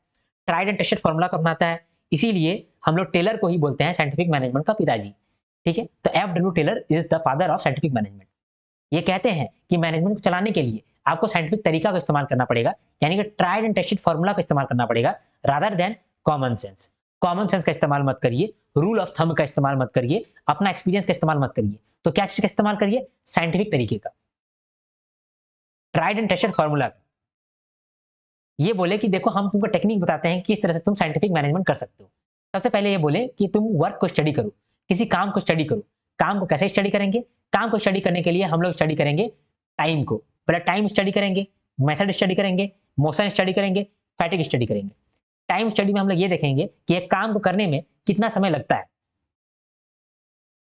ट्राइड एंड टेस्टेड फॉर्मूला को अपनाता है। इसीलिए हम लोग टेलर को ही बोलते हैं साइंटिफिक मैनेजमेंट का पिताजी। ठीक है, तो F W. Taylor is the father of scientific management. ये कहते हैं कि मैनेजमेंट को चलाने के लिए आपको साइंटिफिक तरीका का इस्तेमाल करना पड़ेगा, यानी कि ट्राइड एंड टेस्टेड फॉर्मूला का इस्तेमाल करना पड़ेगा, rather than common sense. Common sense का इस्तेमाल मत करिए, रूल ऑफ थंब का इस्तेमाल मत करिए, अपना एक्सपीरियंस का इस्तेमाल मत करिए। तो क्या चीज का इस्तेमाल करिए? साइंटिफिक तरीके का, ट्राइड एंड टेस्टेड फॉर्मूला का। ये बोले कि देखो हम तुमको टेक्निक बताते हैं किस तरह से तुम साइंटिफिक मैनेजमेंट कर सकते हो। सबसे पहले ये बोले कि तुम वर्क को स्टडी करो, किसी काम को स्टडी करो। काम को कैसे स्टडी करेंगे? काम को स्टडी करने के लिए हम लोग स्टडी करेंगे टाइम को। पहले टाइम स्टडी करेंगे, मेथड स्टडी करेंगे, मोशन स्टडी करेंगे, फैटिग स्टडी करेंगे। टाइम स्टडी में हम लोग ये देखेंगे कि एक काम को करने में कितना समय लगता है।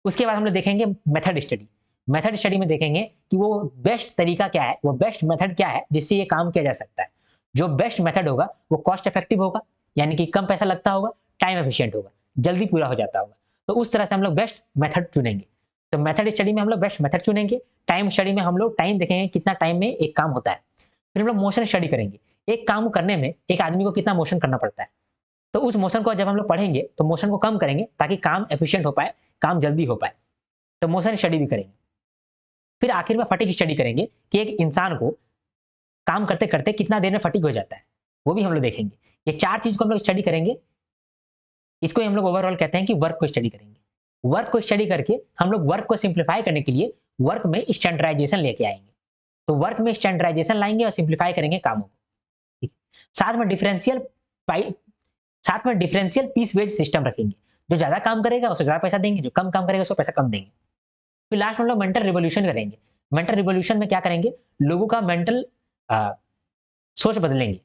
उसके बाद हम लोग देखेंगे मेथड स्टडी। मेथड स्टडी में देखेंगे कि वो बेस्ट तरीका क्या है, वो बेस्ट मेथड क्या है जिससे ये काम किया जा सकता है। जो बेस्ट मेथड होगा वो कॉस्ट इफेक्टिव होगा, यानी कि कम पैसा लगता होगा, टाइम एफिशिएंट होगा, जल्दी पूरा हो जाता होगा। तो उस तरह से हम लोग बेस्ट मेथड चुनेंगे। तो मेथड स्टडी में हम लोग बेस्ट मेथड चुनेंगे। टाइम स्टडी में हम लोग टाइम देखेंगे कितना टाइम में एक काम होता है। फिर हम लोग मोशन स्टडी करेंगे, एक काम करने में एक आदमी को कितना मोशन करना पड़ता है। तो उस मोशन को जब हम लोग पढ़ेंगे तो मोशन को कम करेंगे ताकि काम एफिशिएंट हो पाए, काम जल्दी हो पाए। तो मोशन स्टडी भी करेंगे। फिर आखिर में फटीग स्टडी करेंगे कि एक इंसान को काम करते करते कितना देर में फटीग हो जाता है, वो भी हम लोग देखेंगे। ये 4 चीज को हम लोग स्टडी करेंगे। इसको हम लोग ओवरऑल कहते हैं कि वर्क को स्टडी करेंगे। वर्क को स्टडी करके हम लोग वर्क को सिंप्लीफाई करने के लिए वर्क में स्टैंडर्डाइजेशन लेके आएंगे। तो वर्क में स्टैंडर्डाइजेशन लाएंगे और सिंप्लीफाई करेंगे कामों को। साथ में डिफरेंशियल पीस वेज सिस्टम रखेंगे। जो ज्यादा काम करेगा उसको ज्यादा पैसा देंगे, जो कम काम करेगा उसको पैसा कम देंगे। फिर लास्ट में हम लोग मेंटल रिवोल्यूशन करेंगे। मेंटल रिवोल्यूशन में क्या करेंगे? लोगों का मेंटल सोच बदलेंगे।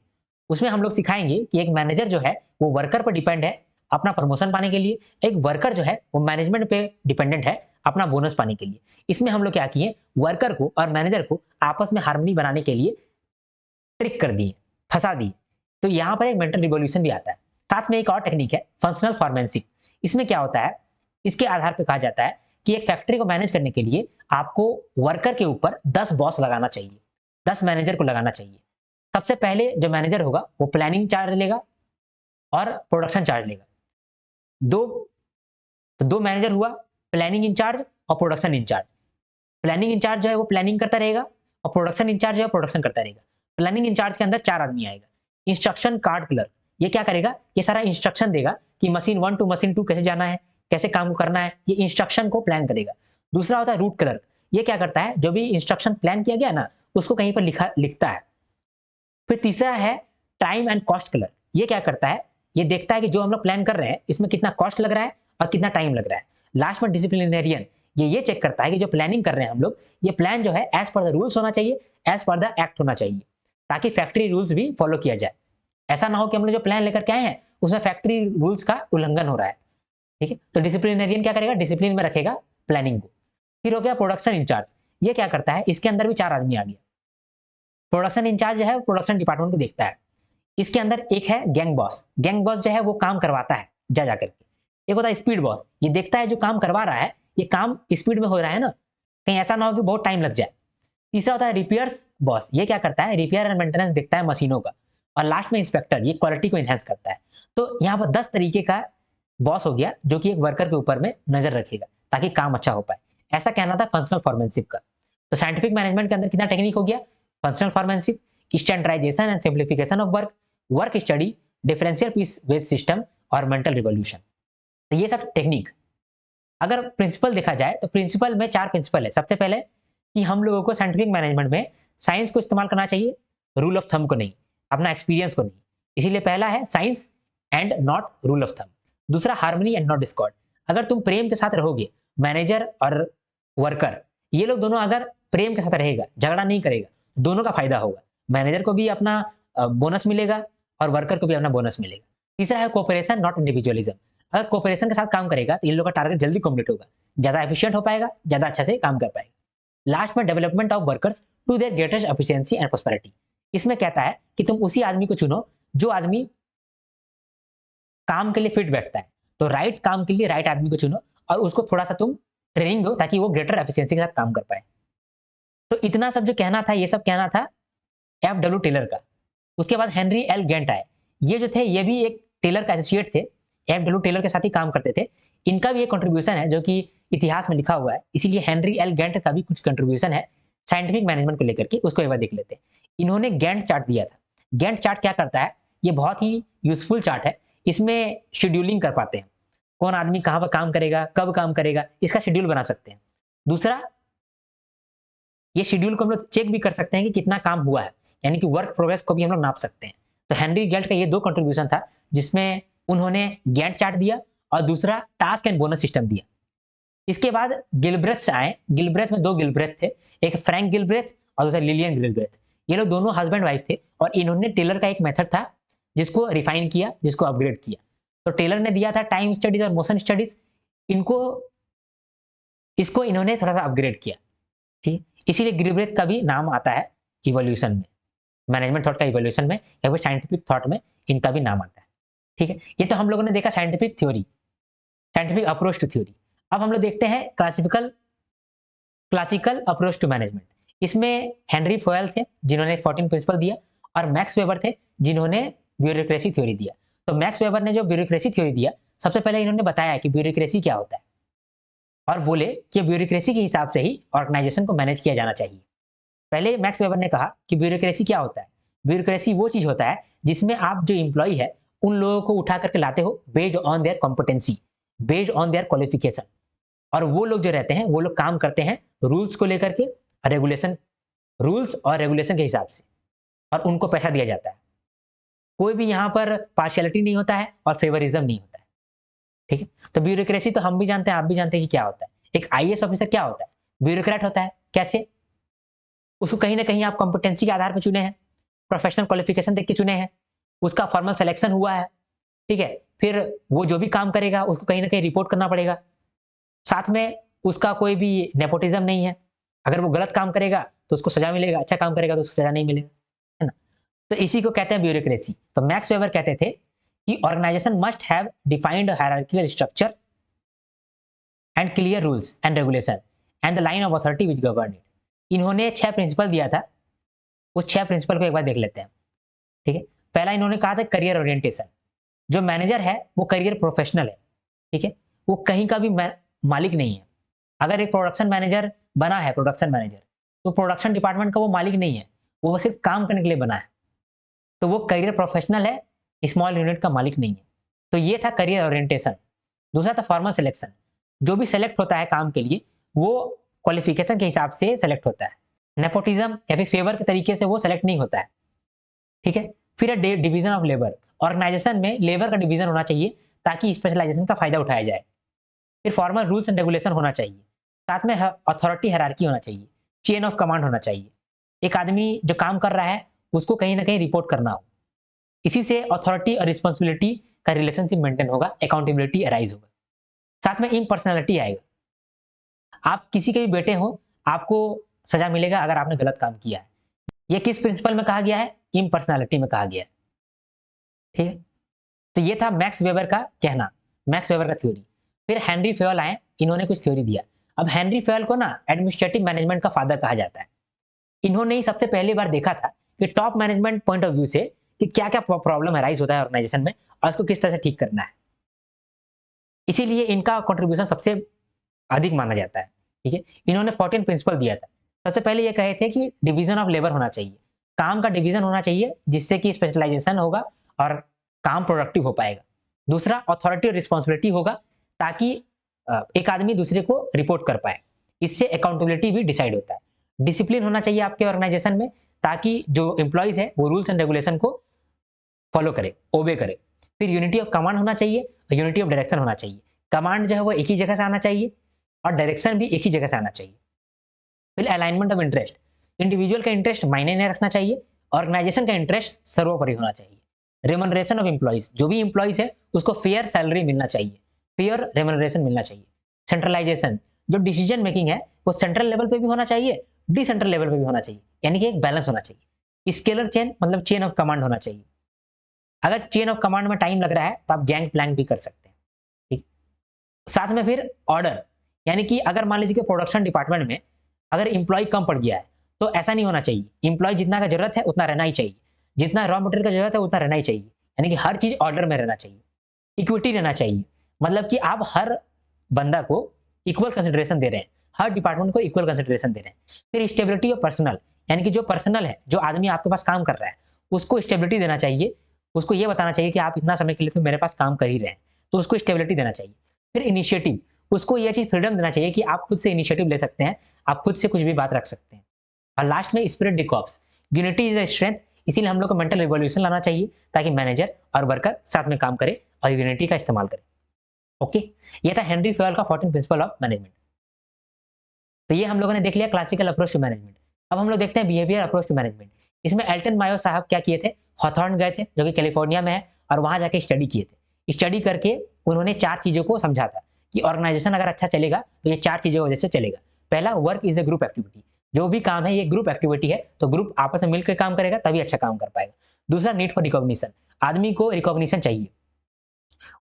उसमें हम लोग सिखाएंगे कि एक मैनेजर जो है वो वर्कर पर डिपेंड है अपना प्रमोशन पाने के लिए, एक वर्कर जो है वो मैनेजमेंट पे डिपेंडेंट है अपना बोनस पाने के लिए। इसमें हम लोग क्या किए? वर्कर को और मैनेजर को आपस में हार्मनी बनाने के लिए ट्रिक कर दिए, फंसा दिए। तो यहाँ पर एक मेंटल रिवोल्यूशन भी आता है। साथ में एक और टेक्निक है फंक्शनल फॉर्मेंसिक। इसमें क्या होता है? इसके आधार पर कहा जाता है कि एक फैक्ट्री को मैनेज करने के लिए आपको वर्कर के ऊपर 10 बॉस लगाना चाहिए, 10 मैनेजर को लगाना चाहिए। सबसे पहले जो मैनेजर होगा वो प्लानिंग चार्ज लेगा और प्रोडक्शन चार्ज लेगा। दो मैनेजर हुआ, प्लानिंग इंचार्ज और प्रोडक्शन इंचार्ज। प्लानिंग इंचार्ज जो है वो प्लानिंग करता रहेगा और प्रोडक्शन इंचार्ज जो है प्रोडक्शन करता रहेगा। प्लानिंग इंचार्ज के अंदर 4 आदमी आएगा। इंस्ट्रक्शन कार्ड क्लर्क, ये क्या करेगा? ये सारा इंस्ट्रक्शन देगा कि मशीन 1 टू मशीन 2 कैसे जाना है, कैसे काम को करना है, ये इंस्ट्रक्शन को प्लान करेगा। दूसरा होता है रूट क्लर्क। ये क्या करता है? जो भी इंस्ट्रक्शन प्लान किया गया ना उसको कहीं पर लिखता है। फिर तीसरा है टाइम एंड कॉस्ट क्लर्क। ये क्या करता है? ये देखता है कि जो हम लोग प्लान कर रहे हैं इसमें कितना कॉस्ट लग रहा है और कितना टाइम लग रहा है। लास्ट में डिसिप्लिनेरियन, ये चेक करता है कि जो प्लानिंग कर रहे हैं हम लोग, ये प्लान जो है एज पर द रूल्स होना चाहिए, एज पर द एक्ट होना चाहिए, ताकि फैक्ट्री रूल्स भी फॉलो किया जाए। ऐसा ना हो कि हम लोग जो प्लान लेकर के आए हैं उसमें फैक्ट्री रूल्स का उल्लंघन हो रहा है। ठीक है, तो डिसिप्लिनेरियन क्या करेगा? डिसिप्लिन में रखेगा प्लानिंग को। फिर हो गया प्रोडक्शन इंचार्ज। ये क्या करता है? इसके अंदर भी 4 आदमी आ गया। प्रोडक्शन इंचार्ज जो है प्रोडक्शन डिपार्टमेंट को देखता है। इसके अंदर एक है गैंग बॉस। गैंग बॉस जो है वो काम करवाता है जा करके। एक होता है स्पीड बॉस, ये देखता है जो काम करवा रहा है ये काम स्पीड में हो रहा है ना, कहीं ऐसा ना हो कि बहुत टाइम लग जाए। तीसरा होता है रिपेयर्स बॉस। ये क्या करता है? रिपेयर एंड मेंटेनेंस देखता है मशीनों का। और लास्ट में इंस्पेक्टर, ये क्वालिटी को इनहेंस करता है। तो यहाँ पर 10 तरीके का बॉस हो गया जो कि एक वर्कर के ऊपर में नजर रखेगा ताकि काम अच्छा हो पाए। ऐसा कहना था फंक्शनल फोरमैनशिप का। तो साइंटिफिक मैनेजमेंट के अंदर कितना टेक्निक हो गया? Functional foremanship, standardization and simplification of work, work study, differential piece wage system और मेंटल रिवॉल्यूशन। तो ये सब टेक्निक। अगर प्रिंसिपल देखा जाए तो प्रिंसिपल में 4 प्रिंसिपल है। सबसे पहले कि हम लोगों को साइंटिफिक मैनेजमेंट में साइंस को इस्तेमाल करना चाहिए, रूल ऑफ थंब को नहीं, अपना एक्सपीरियंस को नहीं। इसीलिए पहला है science and not rule of thumb. दूसरा हार्मनी एंड नॉट डिस्कॉर्ड। अगर तुम प्रेम के साथ रहोगे, मैनेजर और वर्कर ये लोग दोनों अगर प्रेम के साथ रहेगा, झगड़ा नहीं करेगा, दोनों का फायदा होगा। मैनेजर को भी अपना बोनस मिलेगा और वर्कर को भी अपना बोनस मिलेगा। तीसरा है कोऑपरेशन नॉट इंडिविजुअलिज्म। अगर कोऑपरेशन के साथ काम करेगा तो इन लोगों का टारगेट जल्दी कंप्लीट होगा, ज्यादा एफिशिएंट हो पाएगा, ज्यादा अच्छा से काम कर पाएगा। लास्ट में development of workers to their greatest efficiency and prosperity. इसमें कहता है कि तुम उसी आदमी को चुनो जो आदमी काम के लिए फिट बैठता है। तो राइट काम के लिए राइट आदमी को चुनो और उसको थोड़ा सा तुम ट्रेनिंग दो ताकि वो ग्रेटर एफिशिएंसी के साथ काम कर पाए। तो इतना सब जो कहना था, ये सब कहना था F.W. टेलर का। उसके बाद हेनरी एल गेंट आए। ये जो थे ये भी एक टेलर का एसोसिएट थे, F.W. टेलर के साथ ही काम करते थे। इनका भी एक कंट्रीब्यूशन है जो कि इतिहास में लिखा हुआ है, इसीलिए हेनरी एल गेंट का भी कुछ कंट्रीब्यूशन है साइंटिफिक मैनेजमेंट को लेकर के। उसको एक बार देख लेते हैं। इन्होंने गैंट चार्ट दिया था। गैंट चार्ट क्या करता है? ये बहुत ही यूजफुल चार्ट है। इसमें शेड्यूलिंग कर पाते हैं, कौन आदमी कहाँ पर काम करेगा, कब काम करेगा, इसका शेड्यूल बना सकते हैं। दूसरा, ये शेड्यूल को हम लोग चेक भी कर सकते हैं कि कितना काम हुआ है, यानी कि वर्क प्रोग्रेस को भी हम लोग नाप सकते हैं। तो हेनरी गैल्ट का ये 2 कंट्रीब्यूशन था जिसमें उन्होंने गैंट चार्ट दिया और दूसरा टास्क एंड बोनस सिस्टम दिया। इसके बाद गिलब्रेथ आए। गिलब्रेथ में 2 गिलब्रेथ थे, एक फ्रैंक गिलब्रेथ और दूसरा लिलियन गिलब्रेथ। ये लोग दोनों हस्बैंड वाइफ थे और इन्होंने टेलर का एक मेथड था जिसको रिफाइन किया, जिसको अपग्रेड किया। तो टेलर ने दिया था टाइम स्टडीज और मोशन स्टडीज, इसको इन्होंने थोड़ा सा अपग्रेड किया। ठीक, इसीलिए गिलब्रेथ का भी नाम आता है इवोल्यूशन में, मैनेजमेंट थॉट का इवोल्यूशन में या फिर साइंटिफिक थॉट में इनका भी नाम आता है। ठीक है, ये तो हम लोगों ने देखा scientific theory, scientific approach to theory. अब हम लोग देखते हैं क्लासिकल अप्रोच टू मैनेजमेंट। इसमें हेनरी फोयल थे जिन्होंने 14 प्रिंसिपल दिया और मैक्स वेबर थे जिन्होंने ब्यूरोक्रेसी थ्योरी दिया। तो मैक्स वेबर ने जो ब्यूरोक्रेसी थ्योरी दिया, सबसे पहले इन्होंने बताया कि ब्यूरोक्रेसी क्या होता है और बोले कि ब्यूरोक्रेसी के हिसाब से ही ऑर्गेनाइजेशन को मैनेज किया जाना चाहिए। पहले मैक्स वेबर ने कहा कि ब्यूरोक्रेसी क्या होता है? ब्यूरोक्रेसी वो चीज होता है जिसमें आप जो एम्प्लॉय है उन लोगों को उठा करके लाते हो based on their competency, based on their qualification, और वो लोग जो रहते हैं वो लोग काम करते हैं रूल्स को लेकर के, रूल्स और रेगुलेशन के हिसाब से, और उनको पैसा दिया जाता है। कोई भी यहाँ पर पार्शियलिटी नहीं होता है और फेवरिज्म नहीं होता है। ठीक है, तो ब्यूरोक्रेसी तो हम भी जानते हैं, आप भी जानते हैं कि क्या होता है। एक आईएएस ऑफिसर क्या होता है? ब्यूरोक्रेट होता है। कैसे? उसको कहीं ना कहीं आप कॉम्पिटेंसी के आधार पर चुने हैं, प्रोफेशनल क्वालिफिकेशन देख के चुने हैं, उसका फॉर्मल सिलेक्शन हुआ है। ठीक है, फिर वो जो भी काम करेगा उसको कहीं ना कहीं रिपोर्ट करना पड़ेगा। साथ में उसका कोई भी नेपोटिज्म नहीं है। अगर वो गलत काम करेगा तो उसको सजा मिलेगा, अच्छा काम करेगा तो उसको सजा नहीं मिलेगा, है ना। तो इसी को कहते हैं ब्यूरोक्रेसी। तो मैक्स वेबर कहते थे कि organisation must have defined hierarchical structure and clear rules and regulation and the line of authority which govern it. इन्होंने 6 प्रिंसिपल दिया था, उस 6 प्रिंसिपल को एक बार देख लेते हैं। ठीक है, पहला इन्होंने कहा था करियर ओरिएंटेशन। जो मैनेजर है वो करियर प्रोफेशनल है। ठीक है, वो कहीं का भी मालिक नहीं है। अगर एक प्रोडक्शन मैनेजर बना है, प्रोडक्शन मैनेजर, तो प्रोडक्शन डिपार्टमेंट का वो मालिक नहीं है, वो सिर्फ काम करने के लिए बना है। तो वो करियर प्रोफेशनल है, स्मॉल यूनिट का मालिक नहीं है। तो ये था करियर ओरिएंटेशन। दूसरा था फॉर्मल सिलेक्शन। जो भी सेलेक्ट होता है काम के लिए वो क्वालिफिकेशन के हिसाब से सेलेक्ट होता है, नेपोटिज्म या फिर फेवर के तरीके से वो सेलेक्ट नहीं होता है। ठीक है, फिर है डिवीजन ऑफ लेबर। ऑर्गेनाइजेशन में लेबर का डिवीजन होना चाहिए ताकि स्पेशलाइजेशन का फायदा उठाया जाए। फिर फॉर्मल रूल्स एंड रेगुलेशन होना चाहिए, साथ में अथॉरिटी हायरार्की होना चाहिए, चेन ऑफ कमांड होना चाहिए। एक आदमी जो काम कर रहा है उसको कहीं ना कहीं रिपोर्ट करना हो। इसी से अथॉरिटी और रिस्पॉन्सिबिलिटी का रिलेशनशिप मेंटेन होगा, अकाउंटेबिलिटी अराइज होगा। साथ में इम्पर्सनैलिटी आएगा। आप किसी के भी बेटे हो, आपको सजा मिलेगा अगर आपने गलत काम किया है। ये किस प्रिंसिपल में कहा गया है? इम्पर्सनैलिटी में कहा गया है। ठीक है, तो ये था मैक्स वेबर का कहना, मैक्स वेबर का थ्योरी। फिर हेनरी फेयल आए, इन्होंने कुछ थ्योरी दिया। अब हेनरी फेयल को ना एडमिनिस्ट्रेटिव मैनेजमेंट का फादर कहा जाता है। इन्होंने ही सबसे पहली बार देखा था कि top management point of view से कि क्या क्या प्रॉब्लम अराइज होता है ऑर्गेनाइजेशन में और उसको किस तरह से ठीक करना है। इसीलिए इनका कंट्रीब्यूशन सबसे अधिक माना जाता है। ठीक है, इन्होंने 14 प्रिंसिपल दिया था। सबसे पहले ये कहे थे कि डिवीजन ऑफ लेबर होना चाहिए, काम का डिवीजन होना चाहिए जिससे कि स्पेशलाइजेशन होगा और काम प्रोडक्टिव हो पाएगा। दूसरा, अथॉरिटी और रिस्पॉन्सिबिलिटी होगा ताकि एक आदमी दूसरे को रिपोर्ट कर पाए, इससे अकाउंटेबिलिटी भी डिसाइड होता है। डिसिप्लिन होना चाहिए आपके ऑर्गेनाइजेशन में ताकि जो एम्प्लॉइज है वो रूल्स एंड रेगुलेशन को फॉलो करे, ओबे करे। फिर यूनिटी ऑफ कमांड होना चाहिए और यूनिटी ऑफ डायरेक्शन होना चाहिए। कमांड जो है वो एक ही जगह से आना चाहिए और डायरेक्शन भी एक ही जगह से आना चाहिए। फिर अलाइनमेंट ऑफ इंटरेस्ट, इंडिविजुअल का इंटरेस्ट मायने नहीं रखना चाहिए, ऑर्गेनाइजेशन का इंटरेस्ट सर्वोपरि होना चाहिए। रेमनरेशन ऑफ एम्प्लॉइज, जो भी एम्प्लॉइज है उसको फेयर सैलरी मिलना चाहिए, फेयर रेमनरेशन मिलना चाहिए। सेंट्रलाइजेशन, जो डिसीजन मेकिंग है वो सेंट्रल लेवल पे भी होना चाहिए, डिसेंट्रल लेवल पे भी होना चाहिए, यानी कि एक बैलेंस होना चाहिए। स्केलर चेन मतलब चेन ऑफ कमांड होना चाहिए। अगर चेन ऑफ कमांड में टाइम लग रहा है तो आप गैंग प्लैंक भी कर सकते हैं। ठीक, साथ में फिर ऑर्डर, यानी कि अगर मान लीजिए कि प्रोडक्शन डिपार्टमेंट में अगर इंप्लॉय कम पड़ गया है तो ऐसा नहीं होना चाहिए। इंप्लॉय जितना का जरूरत है उतना रहना ही चाहिए, जितना रॉ मटेरियल का जरूरत है उतना रहना ही चाहिए, यानी कि हर चीज ऑर्डर में रहना चाहिए। इक्विटी रहना चाहिए, मतलब कि आप हर बंदा को इक्वल कंसिडरेशन दे रहे हैं, हर डिपार्टमेंट को इक्वल कंसिडरेशन दे रहे हैं। फिर स्टेबिलिटी ऑफ पर्सनल, यानी कि जो पर्सनल है, जो आदमी आपके पास काम कर रहा है उसको स्टेबिलिटी देना चाहिए, उसको ये बताना चाहिए कि आप इतना समय के लिए तो मेरे पास काम कर ही रहे हैं, तो उसको स्टेबिलिटी देना चाहिए। फिर इनिशिएटिव, उसको ये चीज फ्रीडम देना चाहिए कि आप खुद से इनिशिएटिव ले सकते हैं, आप खुद से कुछ भी बात रख सकते हैं। और लास्ट में spirit the corps, unity is a strength, इसीलिए हम लोग को मेंटल रिवॉल्यूशन लाना चाहिए ताकि मैनेजर और वर्कर साथ में काम करे और यूनिटी का इस्तेमाल करे। ओके, ये था हेनरी फ्योल का 14 प्रिंसिपल ऑफ मैनेजमेंट। तो ये हम लोगों ने देख लिया क्लासिकल अप्रोच टू मैनेजमेंट। अब हम लोग देखते हैं बिहेवियर अप्रोच टू मैनेजमेंट। इसमें एल्टन मायो साहब क्या किए थे, हॉथॉर्न गए थे जो कि कैलिफोर्निया में है और वहां जाके स्टडी किए थे। स्टडी करके उन्होंने 4 चीजों को समझा था कि ऑर्गेनाइजेशन अगर अच्छा चलेगा तो ये 4 चीजों की वजह से चलेगा। पहला, work is a group activity, जो भी काम है ये ग्रुप एक्टिविटी है, तो ग्रुप आपस में मिलकर काम करेगा तभी अच्छा काम कर पाएगा। दूसरा, नीड फॉर रिकॉग्निशन, आदमी को रिकॉग्निशन चाहिए,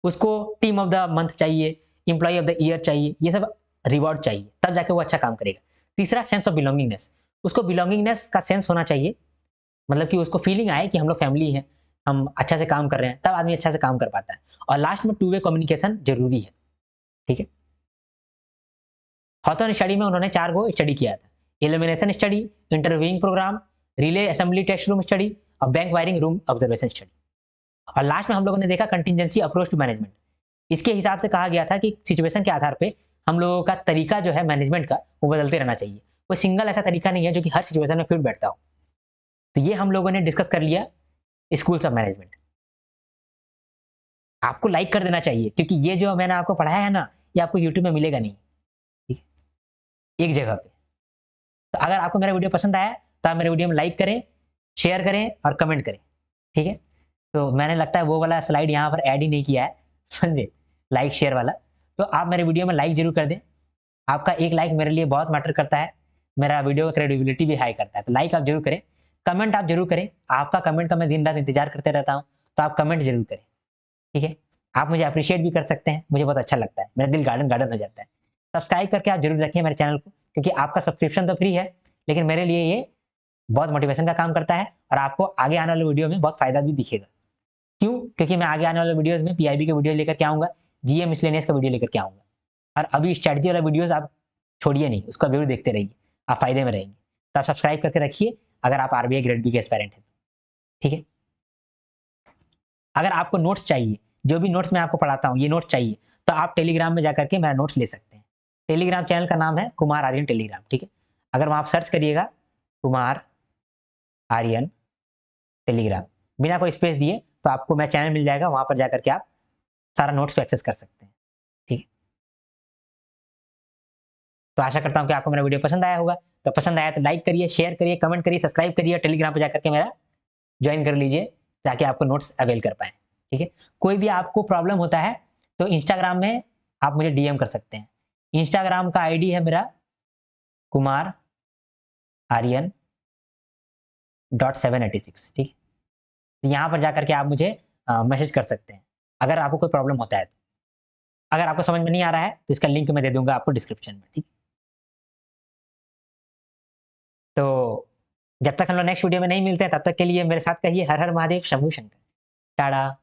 उसको टीम ऑफ द मंथ चाहिए, एम्प्लॉय ऑफ द ईयर चाहिए, ये सब रिवॉर्ड चाहिए, तब जाके वो अच्छा काम करेगा। तीसरा, सेंस ऑफ बिलोंगिंगनेस, उसको बिलोंगिंगनेस का सेंस होना चाहिए, मतलब कि उसको फीलिंग आए कि हम लोग फैमिली है, हम अच्छा से काम कर रहे हैं, तब आदमी अच्छा से काम कर पाता है। और लास्ट में टू वे कम्युनिकेशन जरूरी है। ठीक है, हॉथॉर्न स्टडी में उन्होंने 4 को स्टडी किया था, elimination study, interviewing program, relay assembly test room study और bank wiring room observation study. और लास्ट में हम लोगों ने देखा कंटिजेंसी अप्रोच टू मैनेजमेंट। इसके हिसाब से कहा गया था कि सिचुएशन के आधार पे हम लोगों का तरीका जो है मैनेजमेंट का वो बदलते रहना चाहिए, कोई सिंगल ऐसा तरीका नहीं है जो कि हर सिचुएशन में फिट बैठता हो। तो ये हम लोगों ने डिस्कस कर लिया स्कूल्स ऑफ मैनेजमेंट। आपको लाइक कर देना चाहिए क्योंकि ये जो मैंने आपको पढ़ाया है ना, ये आपको यूट्यूब में मिलेगा नहीं, ठीक है, एक जगह पे। तो अगर आपको मेरा वीडियो पसंद आया तो आप मेरे वीडियो में लाइक करें, शेयर करें और कमेंट करें। ठीक है, तो मैंने लगता है वो वाला स्लाइड यहाँ पर ऐड ही नहीं किया है, समझे, लाइक शेयर वाला। तो आप मेरे वीडियो में लाइक जरूर कर दें, आपका एक लाइक मेरे लिए बहुत मैटर करता है, मेरा वीडियो का क्रेडिबिलिटी भी हाई करता है। तो लाइक आप जरूर करें, कमेंट आप जरूर करें, आपका कमेंट का मैं दिन रात इंतजार करते रहता हूँ, तो आप कमेंट जरूर करें। ठीक है, आप मुझे अप्रिशिएट भी कर सकते हैं, मुझे बहुत अच्छा लगता है, मेरा दिल गार्डन गार्डन हो जाता है। सब्सक्राइब करके आप जरूर रखें मेरे चैनल को, क्योंकि आपका सब्सक्रिप्शन तो फ्री है लेकिन मेरे लिए ये बहुत मोटिवेशन का काम करता है और आपको आगे आने वाले वीडियो में बहुत फायदा भी दिखेगा। क्यों? क्योंकि मैं आगे आने वाले वीडियोस में पीआईबी के वीडियो लेकर के आऊंगा, जीएम मिसलेनियस का वीडियो लेकर के आऊंगा। और अभी स्ट्रेटजी वाला वीडियोस आप छोड़िए नहीं, उसका जरूर देखते रहिए, आप फायदे में रहेंगे। तो आप सब्सक्राइब करके रखिए अगर आप आरबीआई ग्रेड बी के एस्पायरेंट हैं। ठीक है, अगर आपको नोट्स चाहिए, जो भी नोट्स मैं आपको पढ़ाता हूँ ये नोट्स चाहिए, तो आप टेलीग्राम में जाकर के मेरा नोट्स ले सकते हैं। टेलीग्राम चैनल का नाम है कुमार आर्यन टेलीग्राम। ठीक है, अगर वहाँ आप सर्च करिएगा कुमार आर्यन टेलीग्राम बिना कोई स्पेस दिए, तो आपको मेरा चैनल मिल जाएगा, वहां पर जाकर के आप सारा नोट्स को एक्सेस कर सकते हैं। ठीक है, तो आशा करता हूँ कि आपको मेरा वीडियो पसंद आया होगा। तो पसंद आया तो लाइक करिए, शेयर करिए, कमेंट करिए, सब्सक्राइब करिए, टेलीग्राम पर जाकर के मेरा ज्वाइन कर लीजिए ताकि आपको नोट्स अवेल कर पाए। ठीक है, कोई भी आपको प्रॉब्लम होता है तो इंस्टाग्राम में आप मुझे डीएम कर सकते हैं। इंस्टाग्राम का आईडी है मेरा कुमार आर्यन .786। ठीक है, तो यहाँ पर जाकर के आप मुझे मैसेज कर सकते हैं अगर आपको कोई प्रॉब्लम होता है तो। अगर आपको समझ में नहीं आ रहा है तो इसका लिंक मैं दे दूंगा आपको डिस्क्रिप्शन में। ठीक, तो जब तक हम लोग नेक्स्ट वीडियो में नहीं मिलते हैं, तब तक के लिए मेरे साथ कहिए हर हर महादेव, शंभू शंकर। टाटा।